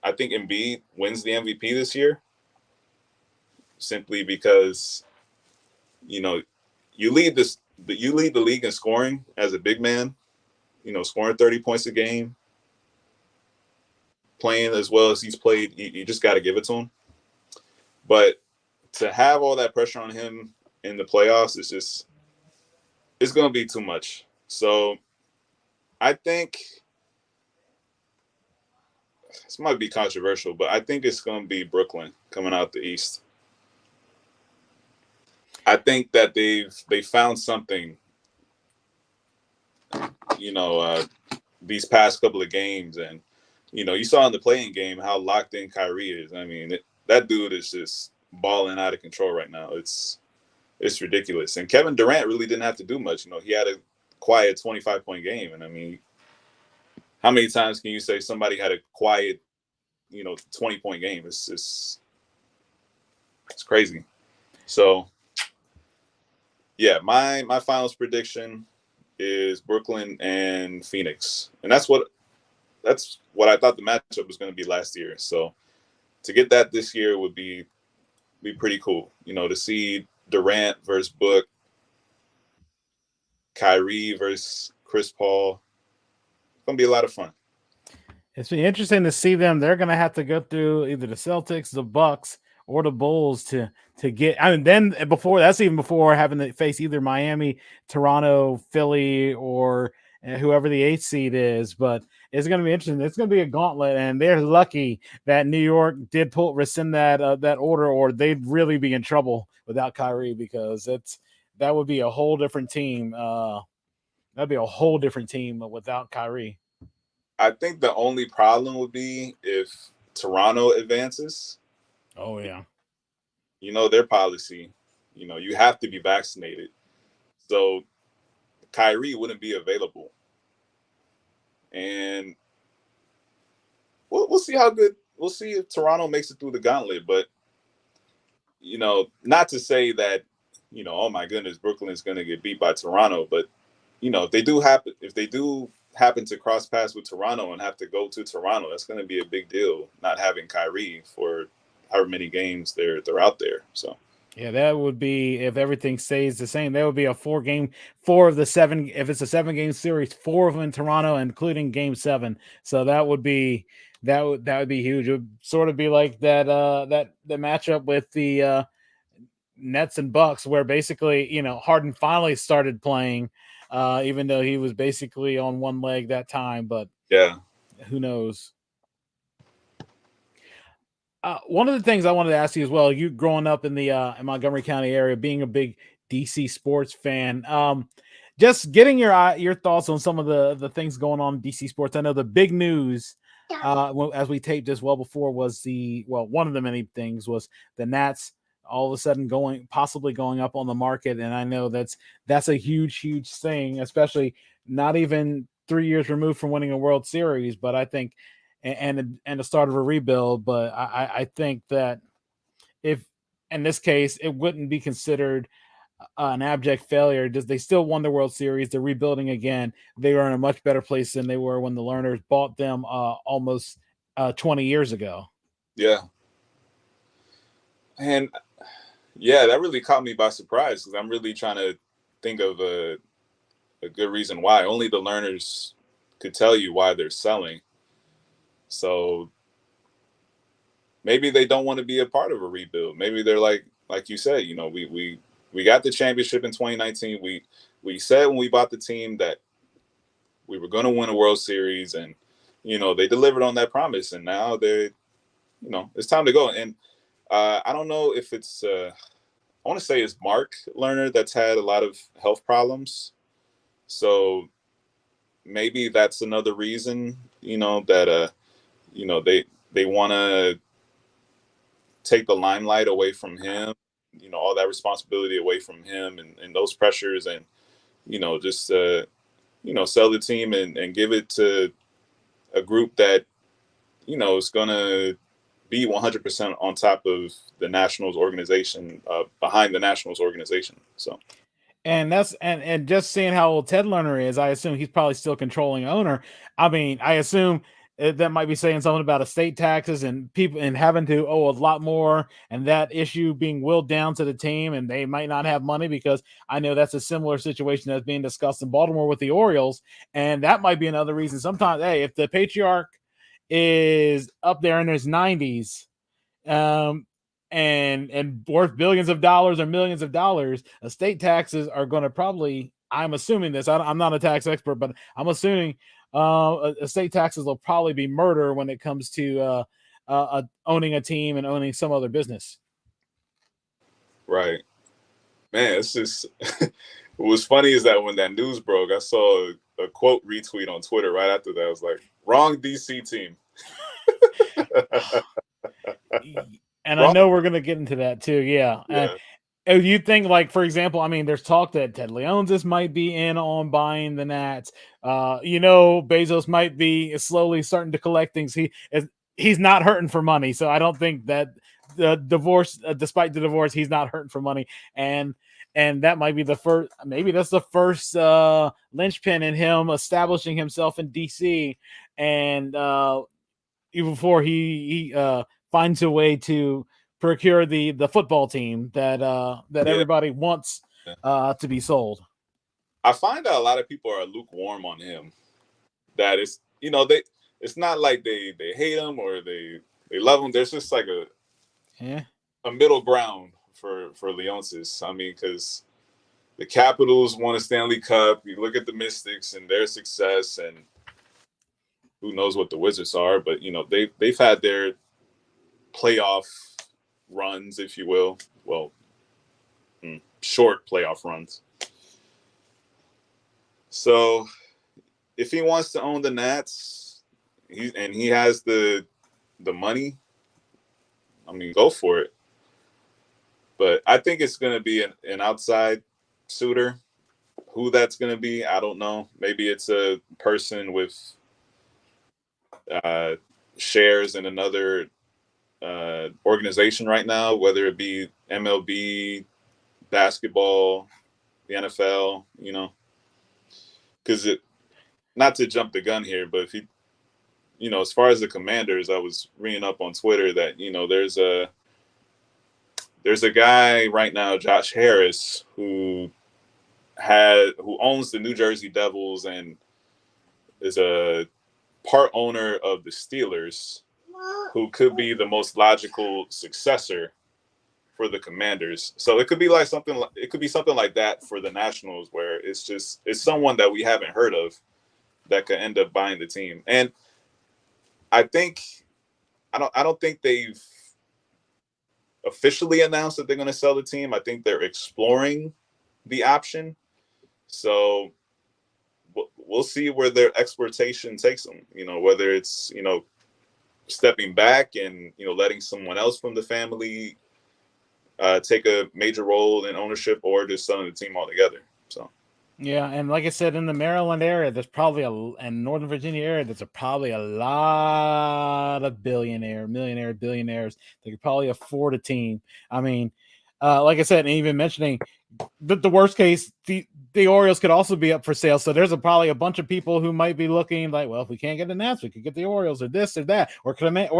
I think Embiid wins the MVP this year simply because, you know, you lead the league in scoring as a big man, you know, scoring 30 points a game, playing as well as he's played. You just got to give it to him. But to have all that pressure on him in the playoffs it's going to be too much. So I think this might be controversial, but I think it's going to be Brooklyn coming out the East. I think that they found something, you know, these past couple of games, and you know, you saw in the playing game how locked in Kyrie is. I mean, that dude is just balling out of control right now. It's ridiculous. And Kevin Durant really didn't have to do much. You know, he had a quiet 25-point game, and I mean, how many times can you say somebody had a quiet, you know, 20-point game? It's crazy. So, yeah, my finals prediction is Brooklyn and Phoenix, and that's what I thought the matchup was going to be last year. So to get that this year would be pretty cool. You know, to see Durant versus Book, Kyrie versus Chris Paul. It's going to be a lot of fun. It's been interesting to see them. They're going to have to go through either the Celtics, the Bucks, or the Bulls to get. I mean, then that's even before having to face either Miami, Toronto, Philly, or whoever the 8th seed is. But it's going to be interesting. It's going to be a gauntlet, and they're lucky that New York did rescind that order, or they'd really be in trouble without Kyrie, because that would be a whole different team. That'd be a whole different team without Kyrie. I think the only problem would be if Toronto advances. Oh, yeah. You know, their policy, you know, you have to be vaccinated. So Kyrie wouldn't be available. And we'll see how good. We'll see if Toronto makes it through the gauntlet. But, you know, not to say that, you know, oh, my goodness, Brooklyn is going to get beat by Toronto. But, you know, if they do happen to cross paths with Toronto and have to go to Toronto, that's going to be a big deal, not having Kyrie for however many games they're out there. So yeah, that would be, if everything stays the same, that would be a 4 of the 7. If it's a 7-game series, 4 of them in Toronto, including Game 7. So that would be huge. It would sort of be like that the matchup with the Nets and Bucks, where basically, you know, Harden finally started playing, even though he was basically on one leg that time. But yeah, who knows? One of the things I wanted to ask you as well, you growing up in the in Montgomery County area, being a big DC sports fan, just getting your thoughts on some of the things going on in DC sports. I know the big news, as we taped this well before, was one of the many things was the Nats all of a sudden possibly going up on the market, and I know that's a huge thing, especially not even 3 years removed from winning a World Series, but I think. And the start of a rebuild, but I think that if in this case it wouldn't be considered an abject failure. They still won the World Series? They're rebuilding again. They are in a much better place than they were when the Lerners bought them almost 20 years ago. Yeah, and yeah, that really caught me by surprise, because I'm really trying to think of a good reason why. Only the Lerners could tell you why they're selling. So maybe they don't want to be a part of a rebuild. Maybe they're like you said, you know, we got the championship in 2019. We said when we bought the team that we were going to win a World Series, and, you know, they delivered on that promise, and now you know, it's time to go. And I don't know if it's, I want to say it's Mark Lerner that's had a lot of health problems. So maybe that's another reason, you know, that, you know, they want to take the limelight away from him, you know, all that responsibility away from him, and those pressures, and, you know, just, you know, sell the team and give it to a group that, you know, is going to be 100% on top of the Nationals organization, behind the Nationals organization. So, and that's and just seeing how old Ted Lerner is, I assume he's probably still controlling owner. I mean, I assume that might be saying something about estate taxes and people and having to owe a lot more, and that issue being willed down to the team, and they might not have money, because I know that's a similar situation that's being discussed in Baltimore with the Orioles, and that might be another reason. Sometimes, hey, if the patriarch is up there in his 90s, and worth billions of dollars or millions of dollars, estate taxes are going to probably, I'm assuming this, I'm not a tax expert, but I'm assuming estate taxes will probably be murder when it comes to owning a team and owning some other business. Right. Man, it's just, what was funny is that when that news broke, I saw a quote retweet on Twitter right after that. I was like, wrong DC team. And I know we're going to get into that too. Yeah. And you think, like, for example, I mean, there's talk that Ted Leonsis might be in on buying the Nats. Bezos might be slowly starting to collect things. He's not hurting for money. So I don't think that the divorce, despite the divorce, he's not hurting for money. And that might be the first, maybe that's the first linchpin in him establishing himself in DC. And even before he finds a way to procure the football team that everybody wants to be sold. I find that a lot of people are lukewarm on him. That it's, it's not like they hate him or they love him. There's just like a middle ground for Leonsis. I mean, because the Capitals won a Stanley Cup. You look at the Mystics and their success, and who knows what the Wizards are, but they've had their playoff runs, if you will. Well, short playoff runs. So if he wants to own the Nats, he has the money, I mean, go for it. But I think it's going to be an outside suitor. Who that's going to be, I don't know. Maybe it's a person with shares in another organization right now, whether it be MLB, basketball, the NFL, because not to jump the gun here, but if he, as far as the Commanders, I was reading up on Twitter that, there's a guy right now, Josh Harris, who owns the New Jersey Devils and is a part owner of the Steelers, who could be the most logical successor for the Commanders. So it could be something like that for the Nationals, where it's someone that we haven't heard of that could end up buying the team. And I don't think they've officially announced that they're going to sell the team. I think they're exploring the option. So we'll see where their exploitation takes them, whether it's, stepping back and, letting someone else from the family take a major role in ownership, or just selling the team altogether. So. Yeah, and like I said, in the Maryland area, there's probably and Northern Virginia area, there's probably a lot of billionaires that could probably afford a team. I mean, like I said, and even mentioning the worst case, the Orioles could also be up for sale. So there's probably a bunch of people who might be looking like, well, if we can't get the Nats, we could get the Orioles or this or that, or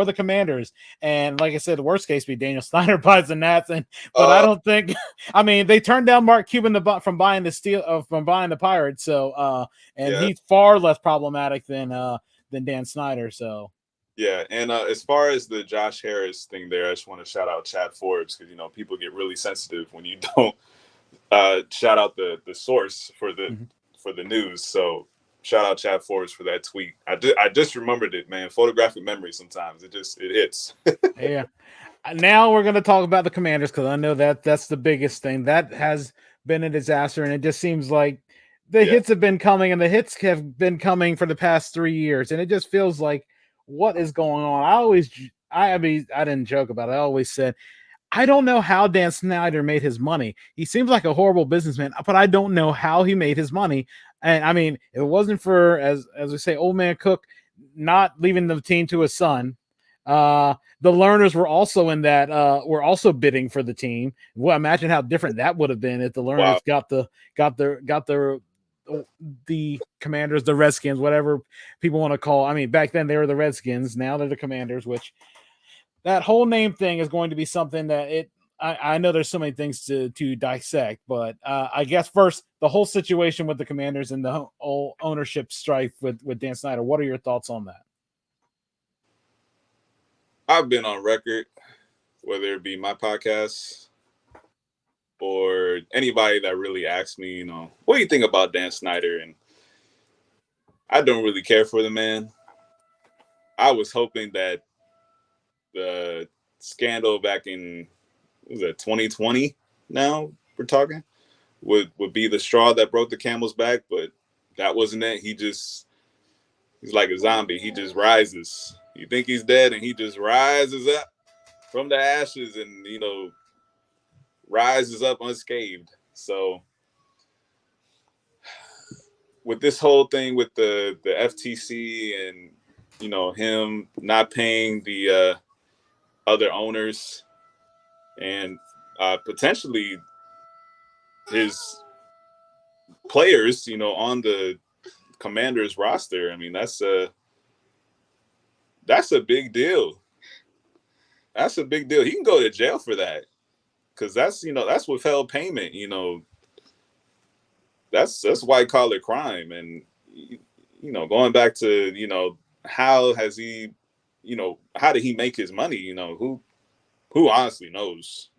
the Commanders. And like I said, the worst case would be Daniel Snyder buys the Nats. But I don't think, I mean, they turned down Mark Cuban from buying the Pirates. So, he's far less problematic than Dan Snyder. So. Yeah, and as far as the Josh Harris thing there, I just want to shout out Chad Forbes, because people get really sensitive when you don't shout out the source for the news. So shout out Chad Forbes for that tweet. I just remembered it, man. Photographic memory sometimes it hits. Yeah. Now we're going to talk about the Commanders, because I know that's the biggest thing. That has been a disaster, and it just seems like the hits have been coming, and the hits have been coming for the past 3 years, and it just feels like, what is going on? I didn't joke about it. I always said, I don't know how Dan Snyder made his money. He seems like a horrible businessman, but I don't know how he made his money. And I mean, if it wasn't for, as we say, old man Cook not leaving the team to his son, The Learners were also in that. Were also bidding for the team. Well, imagine how different that would have been if the Learners got the Commanders, the Redskins, whatever people want to call. I mean, back then they were the Redskins. Now they're the Commanders. Which that whole name thing is going to be something that I know there's so many things to dissect, but I guess first the whole situation with the Commanders and the whole ownership strife with Dan Snyder. What are your thoughts on that? I've been on record, whether it be my podcast or anybody that really asks me, what do you think about Dan Snyder? And I don't really care for the man. I was hoping that the scandal back in, was it 2020 now we're talking, would be the straw that broke the camel's back, but that wasn't it. He's like a zombie. He just rises. You think he's dead, and he just rises up from the ashes and, rises up unscathed. So with this whole thing with the FTC and, him not paying the other owners and potentially his players, on the Commanders roster, I mean, that's a big deal. That's a big deal. He can go to jail for that, because that's withheld payment. That's white collar crime. And going back to how has he, how did he make his money? Who honestly knows?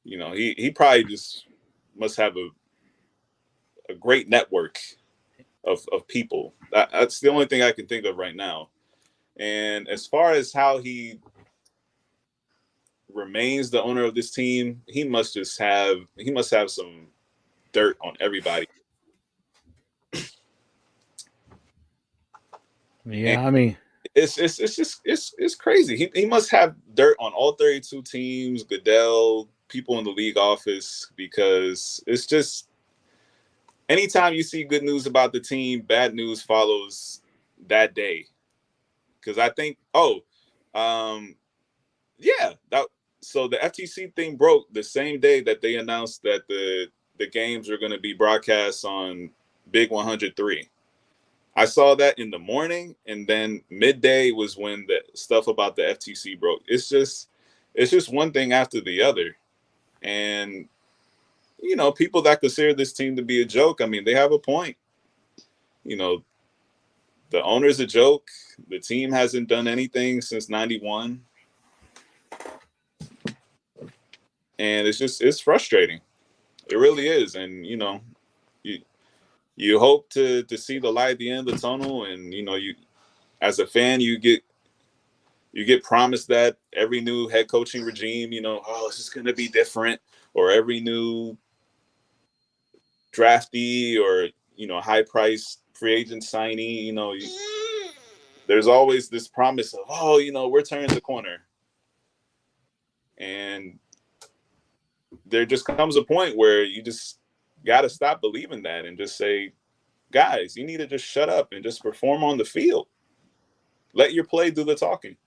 He probably just must have a great network of people. That's the only thing I can think of right now. And as far as how he remains the owner of this team, he must have some dirt on everybody. Yeah, and I mean, it's crazy. He must have dirt on all 32 teams, Goodell, people in the league office, because it's just anytime you see good news about the team, bad news follows that day. Because I think, so the FTC thing broke the same day that they announced that the games are going to be broadcast on Big 103. I saw that in the morning, and then midday was when the stuff about the FTC broke. It's just one thing after the other. And, people that consider this team to be a joke, I mean, they have a point. The owner's a joke. The team hasn't done anything since 91. And it's frustrating. It really is. And, you hope to see the light at the end of the tunnel. And, you, as a fan, you get promised that every new head coaching regime, it's just going to be different, or every new draftee or, high price free agent signee, there's always this promise of, we're turning the corner. And there just comes a point where you just got to stop believing that and just say, guys, you need to just shut up and just perform on the field. Let your play do the talking.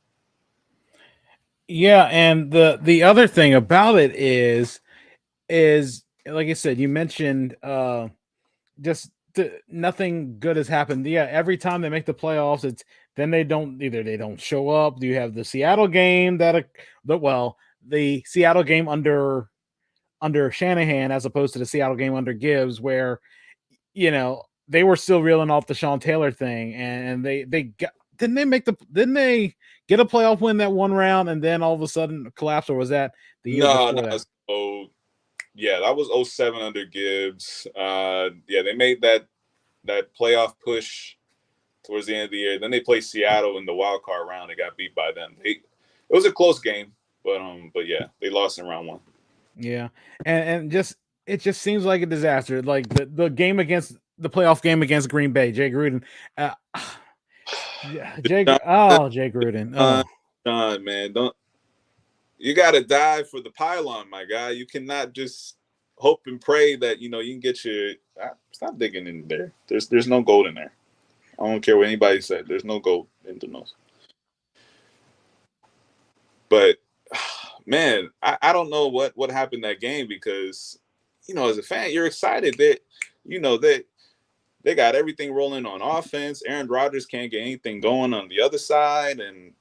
yeah, and the other thing about it is like I said, you mentioned just nothing good has happened. Yeah, every time they make the playoffs, it's then they don't show up. You have the Seattle game the Seattle game under Shanahan as opposed to the Seattle game under Gibbs, where they were still reeling off the Sean Taylor thing, and they got didn't they get a playoff win that one round and then all of a sudden collapse, or was that the year before that? So yeah, that was 2007 under Gibbs. They made that playoff push towards the end of the year. Then they played Seattle in the wild card round. They got beat by them. It was a close game, but yeah, they lost in round one. Yeah, and it just seems like a disaster. Like the game against the playoff game against Green Bay, Jay Gruden. Jay Gruden. Oh. John, man, you got to dive for the pylon, my guy. You cannot just hope and pray that you can get your. Stop digging in there. There's no gold in there. I don't care what anybody said. There's no gold in the nose. But man, I don't know what happened that game because, as a fan, you're excited that, that they got everything rolling on offense. Aaron Rodgers can't get anything going on the other side. And,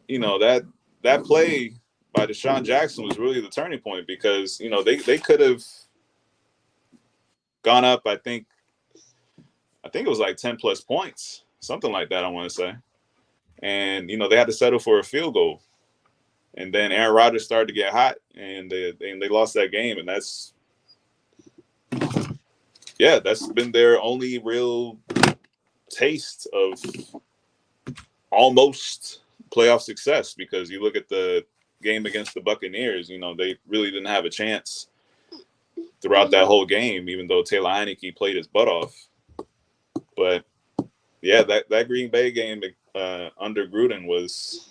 that play by Deshaun Jackson was really the turning point because, they could have gone up, I think it was like 10 plus points, something like that, I want to say. And, they had to settle for a field goal. And then Aaron Rodgers started to get hot, and they lost that game. And that's been their only real taste of almost playoff success, because you look at the game against the Buccaneers, they really didn't have a chance throughout that whole game, even though Taylor Heineke played his butt off. But, yeah, that Green Bay game under Gruden was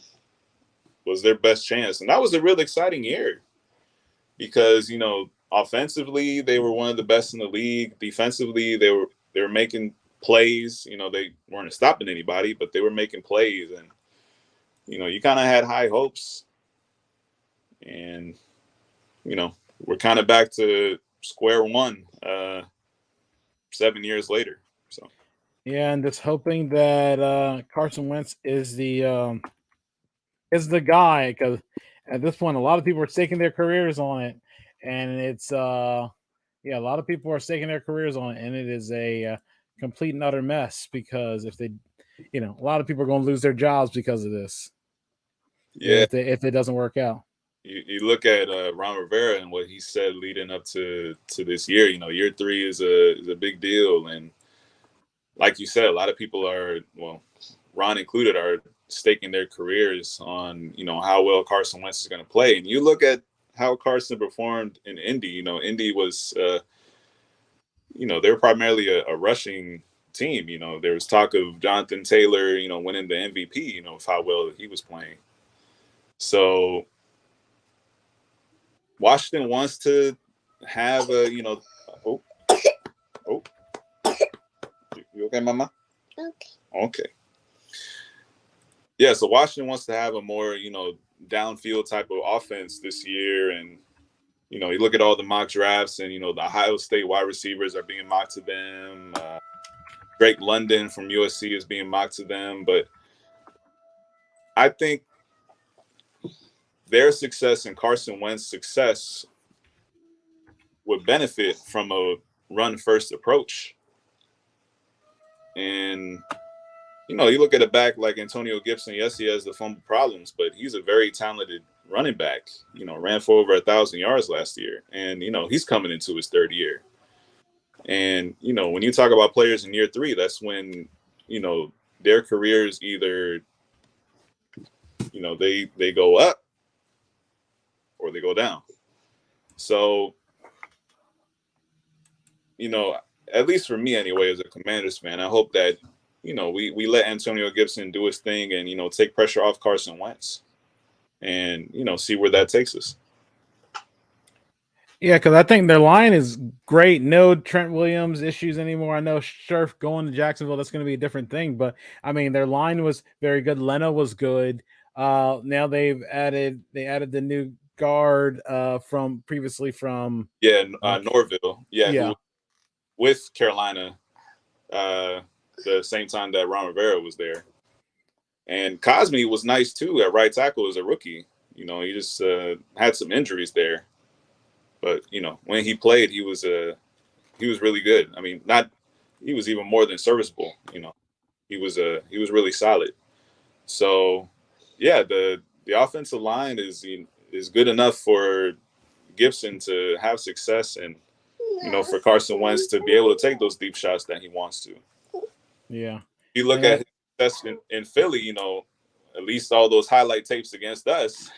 their best chance. And that was a real exciting year because, offensively, they were one of the best in the league. Defensively, they were making plays. They weren't stopping anybody, but they were making plays. And, you kind of had high hopes. And, we're kind of back to square one 7 years later. So, yeah, and just hoping that Carson Wentz is the guy, because at this point, a lot of people are staking their careers on it, and it's a lot of people are staking their careers on it, and it is a complete and utter mess because if they, a lot of people are going to lose their jobs because of this. yeah, if it doesn't work out. You look at Ron Rivera and what he said leading up to this year. Year 3 is a big deal, and like you said, a lot of people are, well, Ron included, are staking their careers on, how well Carson Wentz is going to play. And you look at how Carson performed in Indy. Indy was, they're primarily a rushing team. There was talk of Jonathan Taylor, winning the MVP, of how well he was playing. So Washington wants to have a, you okay, Mama? Okay. Yeah, so Washington wants to have a more, downfield type of offense this year. And, you look at all the mock drafts and, the Ohio State wide receivers are being mocked to them. Drake London from USC is being mocked to them. But I think their success and Carson Wentz's success would benefit from a run-first approach. And, you look at a back like Antonio Gibson. Yes, he has the fumble problems, but he's a very talented running back. Ran for over 1,000 yards last year. And, he's coming into his 3rd year. And, when you talk about players in year 3, that's when, their careers either, they go up or they go down. So, at least for me anyway, as a Commanders fan, I hope that, we let Antonio Gibson do his thing and, take pressure off Carson Wentz and, see where that takes us. Yeah, because I think their line is great. No Trent Williams issues anymore. I know Scherf going to Jacksonville, that's going to be a different thing. But, I mean, their line was very good. Leno was good. Now they added the new guard from previously from Norville. Yeah. Who was with Carolina the same time that Ron Rivera was there. And Cosme was nice too at right tackle as a rookie. He just had some injuries there. But, when he played, he was really good. I mean, he was even more than serviceable. He was really solid. So, yeah, the offensive line is good enough for Gibson to have success and, for Carson Wentz to be able to take those deep shots that he wants to. Yeah. You look at his success in Philly, at least all those highlight tapes against us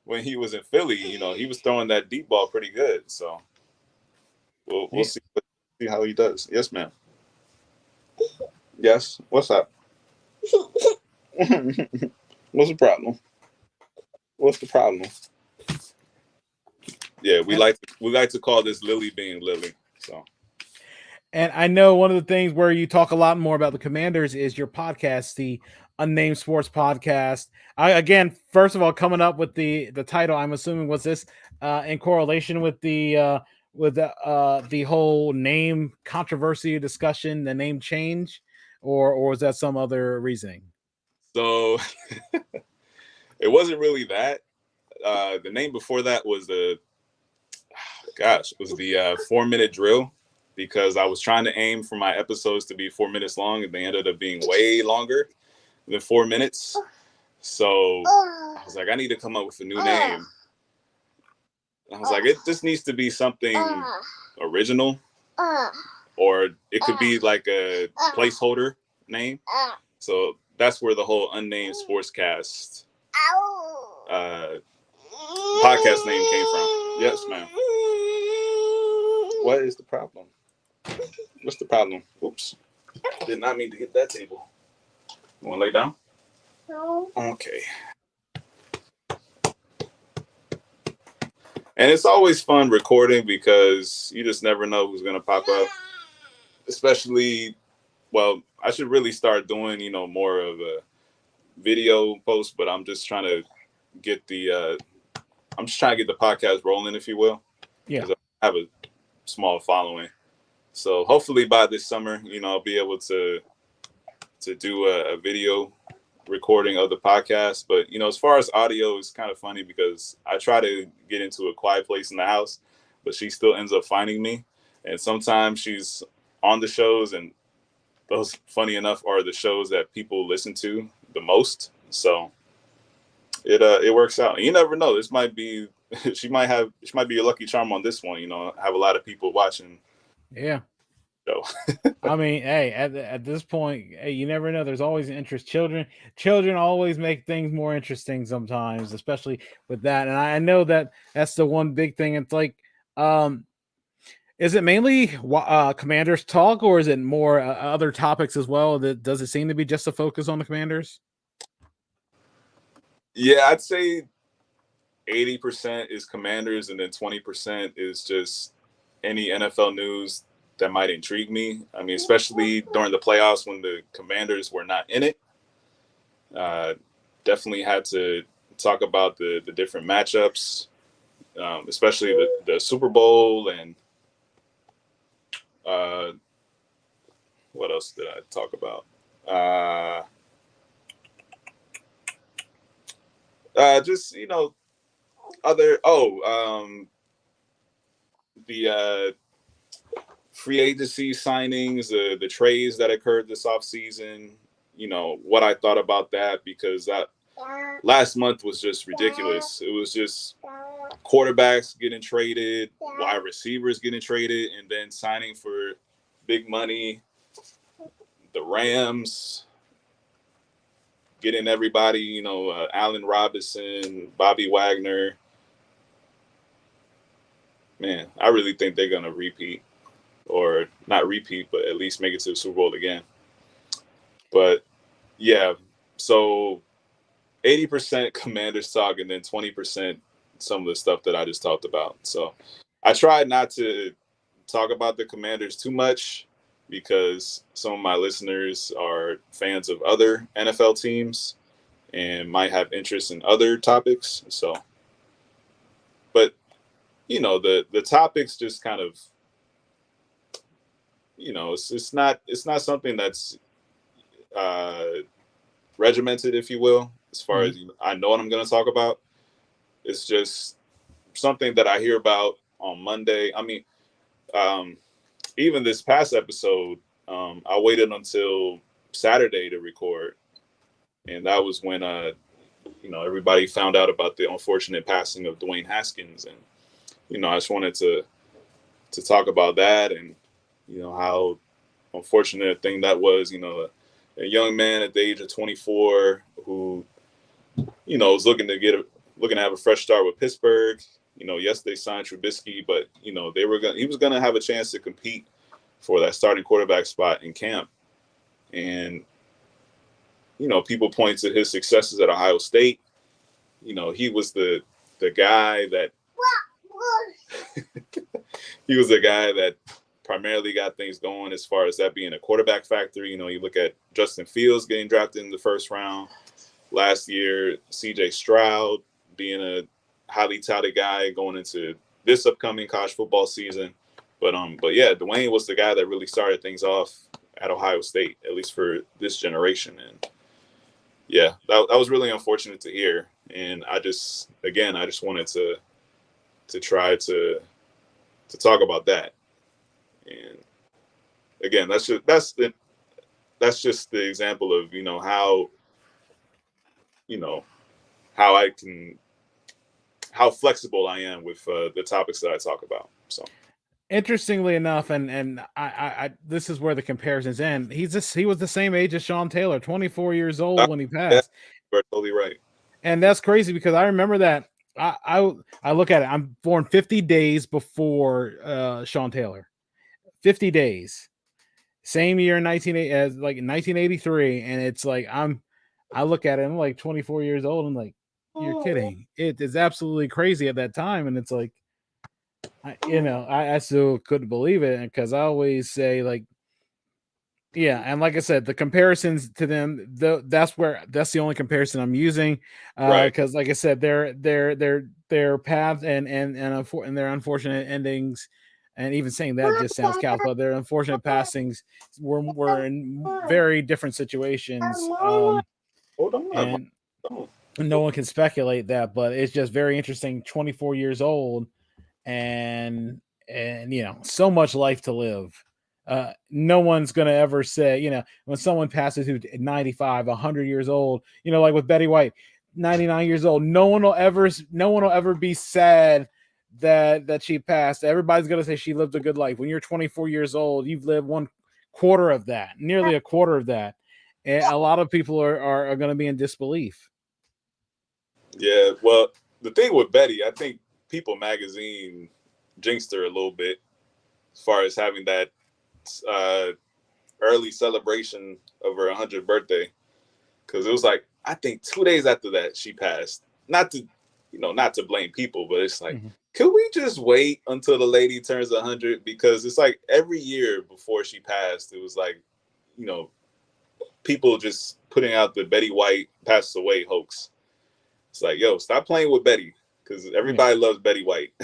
when he was in Philly, he was throwing that deep ball pretty good. So we'll see how he does. Yes, ma'am. Yes. What's up? What's the problem? What's the problem? Yeah, we like to call this Lily being Lily. So, And I know one of the things where you talk a lot more about the Commanders is your podcast, the Unnamed Sports Podcast. Again, first of all, coming up with the title, I'm assuming was this in correlation with the whole name controversy discussion, the name change, or was that some other reasoning? So it wasn't really that. The name before that was the 4-minute drill, because I was trying to aim for my episodes to be 4 minutes long, and they ended up being way longer than 4 minutes. So I was like, I need to come up with a new name. I was like, it just needs to be something original, or it could be like a placeholder name. So that's where the whole Unnamed Sportscast podcast name came from. Yes, ma'am. What is the problem? What's the problem? Oops. Did not mean to hit that table. You want to lay down? No. Okay. And it's always fun recording because you just never know who's going to pop up. Especially, well, I should really start doing, more of a video post, but I'm just trying to get the podcast rolling, if you will. Yeah. I have a small following. So hopefully by this summer, I'll be able to do a video recording of the podcast. But, as far as audio, it's kind of funny because I try to get into a quiet place in the house, but she still ends up finding me. And sometimes she's on the shows, and those, funny enough, are the shows that people listen to the most. So it works out. And you never know. This might be she might be a lucky charm on this one. Have a lot of people watching. Yeah. So I mean, hey, at this point, hey, you never know. There's always an interest. Children always make things more interesting sometimes, especially with that. And I know that's the one big thing. It's like, is it mainly Commanders talk, or is it more other topics as well? Does it seem to be just a focus on the Commanders? Yeah, I'd say 80% is Commanders, and then 20% is just any NFL news that might intrigue me. I mean, especially during the playoffs when the Commanders were not in it. Definitely had to talk about the different matchups, especially the Super Bowl, and what else did I talk about? Just, the free agency signings, the trades that occurred this offseason, what I thought about that, because that last month was just ridiculous. It was just quarterbacks getting traded, wide receivers getting traded, and then signing for big money. The Rams getting everybody, Allen Robinson, Bobby Wagner. Man, I really think they're going to repeat. Or not repeat, but at least make it to the Super Bowl again. But yeah, so 80% Commanders talk, and then 20% some of the stuff that I just talked about. So I tried not to talk about the Commanders too much because some of my listeners are fans of other NFL teams and might have interest in other topics. So, but the topics just kind of, it's not something that's regimented, if you will, as far as I know what I'm going to talk about. It's just something that I hear about on Monday. I mean, even this past episode, I waited until Saturday to record, and that was when everybody found out about the unfortunate passing of Dwayne Haskins, and I just wanted to talk about that, and how unfortunate a thing that was. A young man at the age of 24 who was looking to have a fresh start with Pittsburgh. Yes, they signed Trubisky, but he was gonna have a chance to compete for that starting quarterback spot in camp. And people point to his successes at Ohio State. He was the guy that he was the guy that primarily got things going as far as that being a quarterback factory. You know, you look at Justin Fields getting drafted in the first round last year, CJ Stroud being a highly touted guy going into this upcoming college football season. But yeah, Dwayne was the guy that really started things off at Ohio State, at least for this generation. And yeah, that was really unfortunate to hear. And I just wanted to try to talk about that. And again, that's just the example of, how flexible I am with the topics that I talk about. So interestingly enough, and I this is where the comparisons end. He was the same age as Sean Taylor, 24 years old when he passed. You're totally right. And that's crazy because I remember that. I look at it. I'm born 50 days before Sean Taylor. 50 days. Same year in 1983, and it's like I look at it, I'm like 24 years old. I'm like, you're kidding. It is absolutely crazy at that time, and it's like, I still couldn't believe it, because I always say, like, yeah, and like I said, the comparisons to them, that's the only comparison I'm using, because like I said, their paths and their unfortunate endings. And even saying that just sounds callous, but their unfortunate passings were in very different situations. Hold on. And no one can speculate that, but it's just very interesting. 24 years old, and so much life to live. No one's gonna ever say, when someone passes who's 95, 100 years old, like with Betty White, 99 years old, no one will ever be sad that she passed. Everybody's gonna say she lived a good life. When you're 24 years old, you've lived nearly a quarter of that, and a lot of people are going to be in disbelief. Yeah, well, the thing with Betty, I think People Magazine jinxed her a little bit as far as having that early celebration of her 100th birthday, because it was like, I think 2 days after that she passed. Not to blame people, but it's like, could we just wait until the lady turns 100? Because it's like every year before she passed, it was like, people just putting out the Betty White passed away hoax. It's like, yo, stop playing with Betty, because everybody loves Betty White.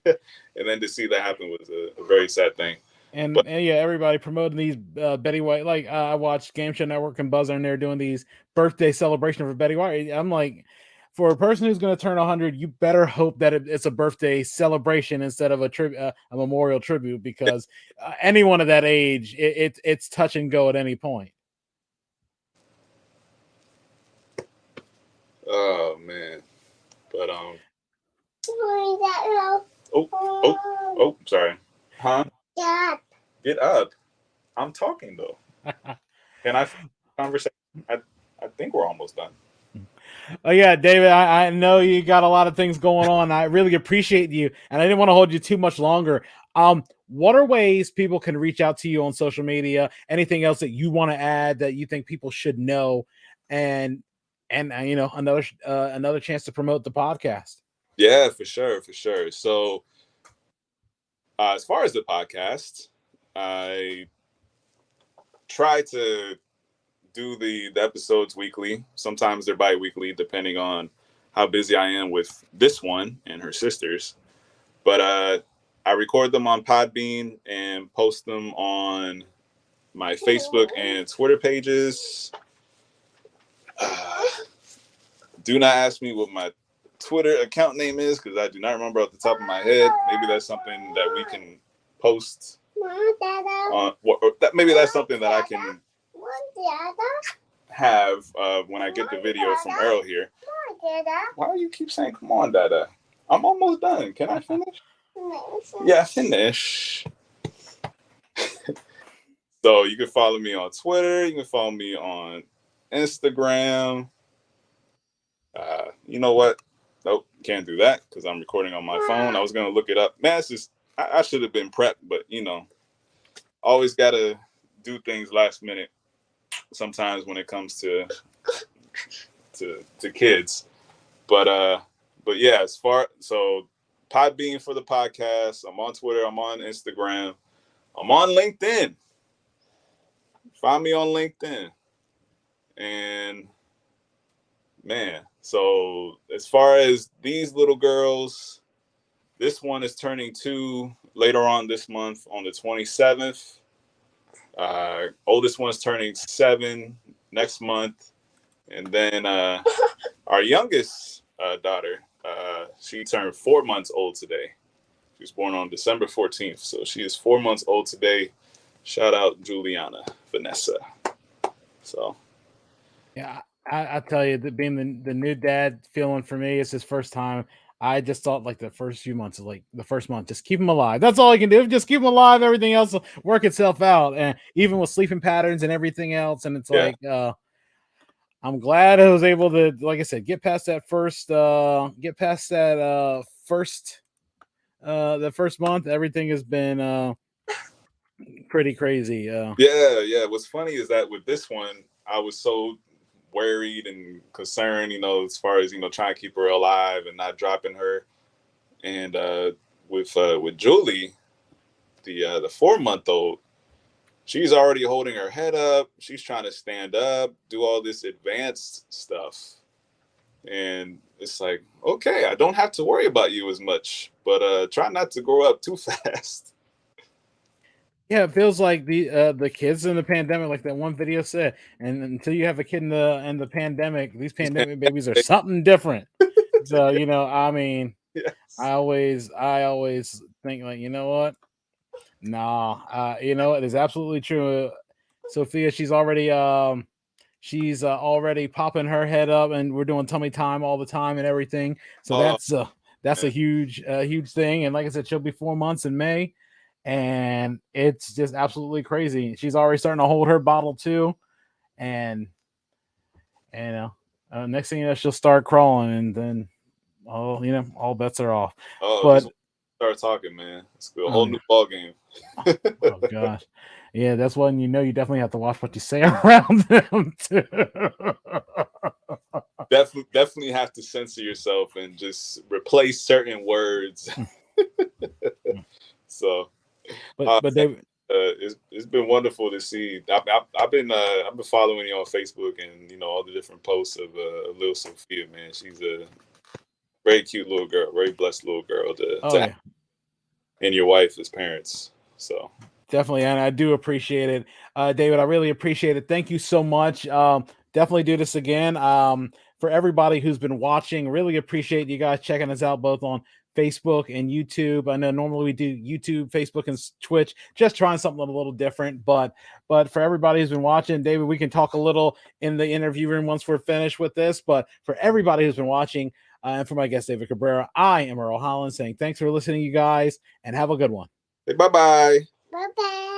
And then to see that happen was a very sad thing. And everybody promoting these Betty White. Like, I watched Game Show Network and Buzzer, and they're doing these birthday celebration for Betty White. I'm like, for a person who's going to turn 100, you better hope that it's a birthday celebration instead of a memorial tribute, because anyone of that age, it's touch and go at any point. Oh man, but sorry, huh? Get up. I'm talking though. Can I conversation? I think we're almost done. Oh yeah, David, I know you got a lot of things going on. I really appreciate you, and I didn't want to hold you too much longer. What are ways people can reach out to you on social media? Anything else that you want to add that you think people should know? And another chance to promote the podcast. Yeah, for sure. So as far as the podcast, I try to do the episodes weekly. Sometimes they're bi-weekly, depending on how busy I am with this one and her sisters. But I record them on Podbean and post them on my Facebook and Twitter pages. Do not ask me what my Twitter account name is, because I do not remember off the top of my head. Maybe that's something that we can post on, maybe that's something that I can have when I get the video from Earl here. Why do you keep saying, come on, Dada? I'm almost done. Can I finish? Yeah, finish. So you can follow me on Twitter. You can follow me on Instagram. You know what? Nope, can't do that because I'm recording on my phone. I was going to look it up. Man, it's just, I should have been prepped, but always got to do things last minute sometimes when it comes to kids. But yeah, so Podbean for the podcast. I'm on Twitter. I'm on Instagram. I'm on LinkedIn. Find me on LinkedIn. And man, so as far as these little girls, this one is turning 2 later on this month on the 27th. Oldest one's turning 7 next month. And then our youngest daughter, she turned 4 months old today. She was born on December 14th. So she is 4 months old today. Shout out Juliana, Vanessa. So. Yeah, I tell you, that being the new dad feeling for me, it's his first time. I just thought like the first few months, like the first month, just keep him alive. That's all I can do. Just keep him alive. Everything else will work itself out. And even with sleeping patterns and everything else. And it's like, I'm glad I was able to, like I said, get past that first the first month. Everything has been pretty crazy. Yeah. What's funny is that with this one, I was so worried and concerned, as far as trying to keep her alive and not dropping her. And with Julie, the 4-month-old, she's already holding her head up. She's trying to stand up, do all this advanced stuff. And it's like, okay, I don't have to worry about you as much, but try not to grow up too fast. Yeah, it feels like the kids in the pandemic, like that one video said, and until you have a kid in the pandemic, these pandemic babies are something different. So I mean, yes. I always think like, you know what? Nah, it is absolutely true. Sophia, she's already popping her head up, and we're doing tummy time all the time and everything. So that's a huge thing. And like I said, she'll be 4 months in May. And it's just absolutely crazy. She's already starting to hold her bottle too, and next thing you know, she'll start crawling, and then all bets are off. But start talking, man. It's a whole new ball game. Oh gosh, yeah, that's when you definitely have to watch what you say around them too. Definitely have to censor yourself and just replace certain words. So. But David, it's been wonderful to see. I've been following you on Facebook and all the different posts of little Sophia. Man, she's a very cute little girl, very blessed little girl to have, and your wife as parents. So definitely, and I do appreciate it, David. I really appreciate it. Thank you so much. Definitely do this again. For everybody who's been watching, really appreciate you guys checking us out both on Facebook and YouTube. I know normally we do YouTube, Facebook, and Twitch, just trying something a little different. But for everybody who's been watching, David, we can talk a little in the interview room once we're finished with this. But for everybody who's been watching, and for my guest, David Cabrera, I am Earl Holland saying thanks for listening, you guys, and have a good one. Hey, bye-bye. Bye-bye.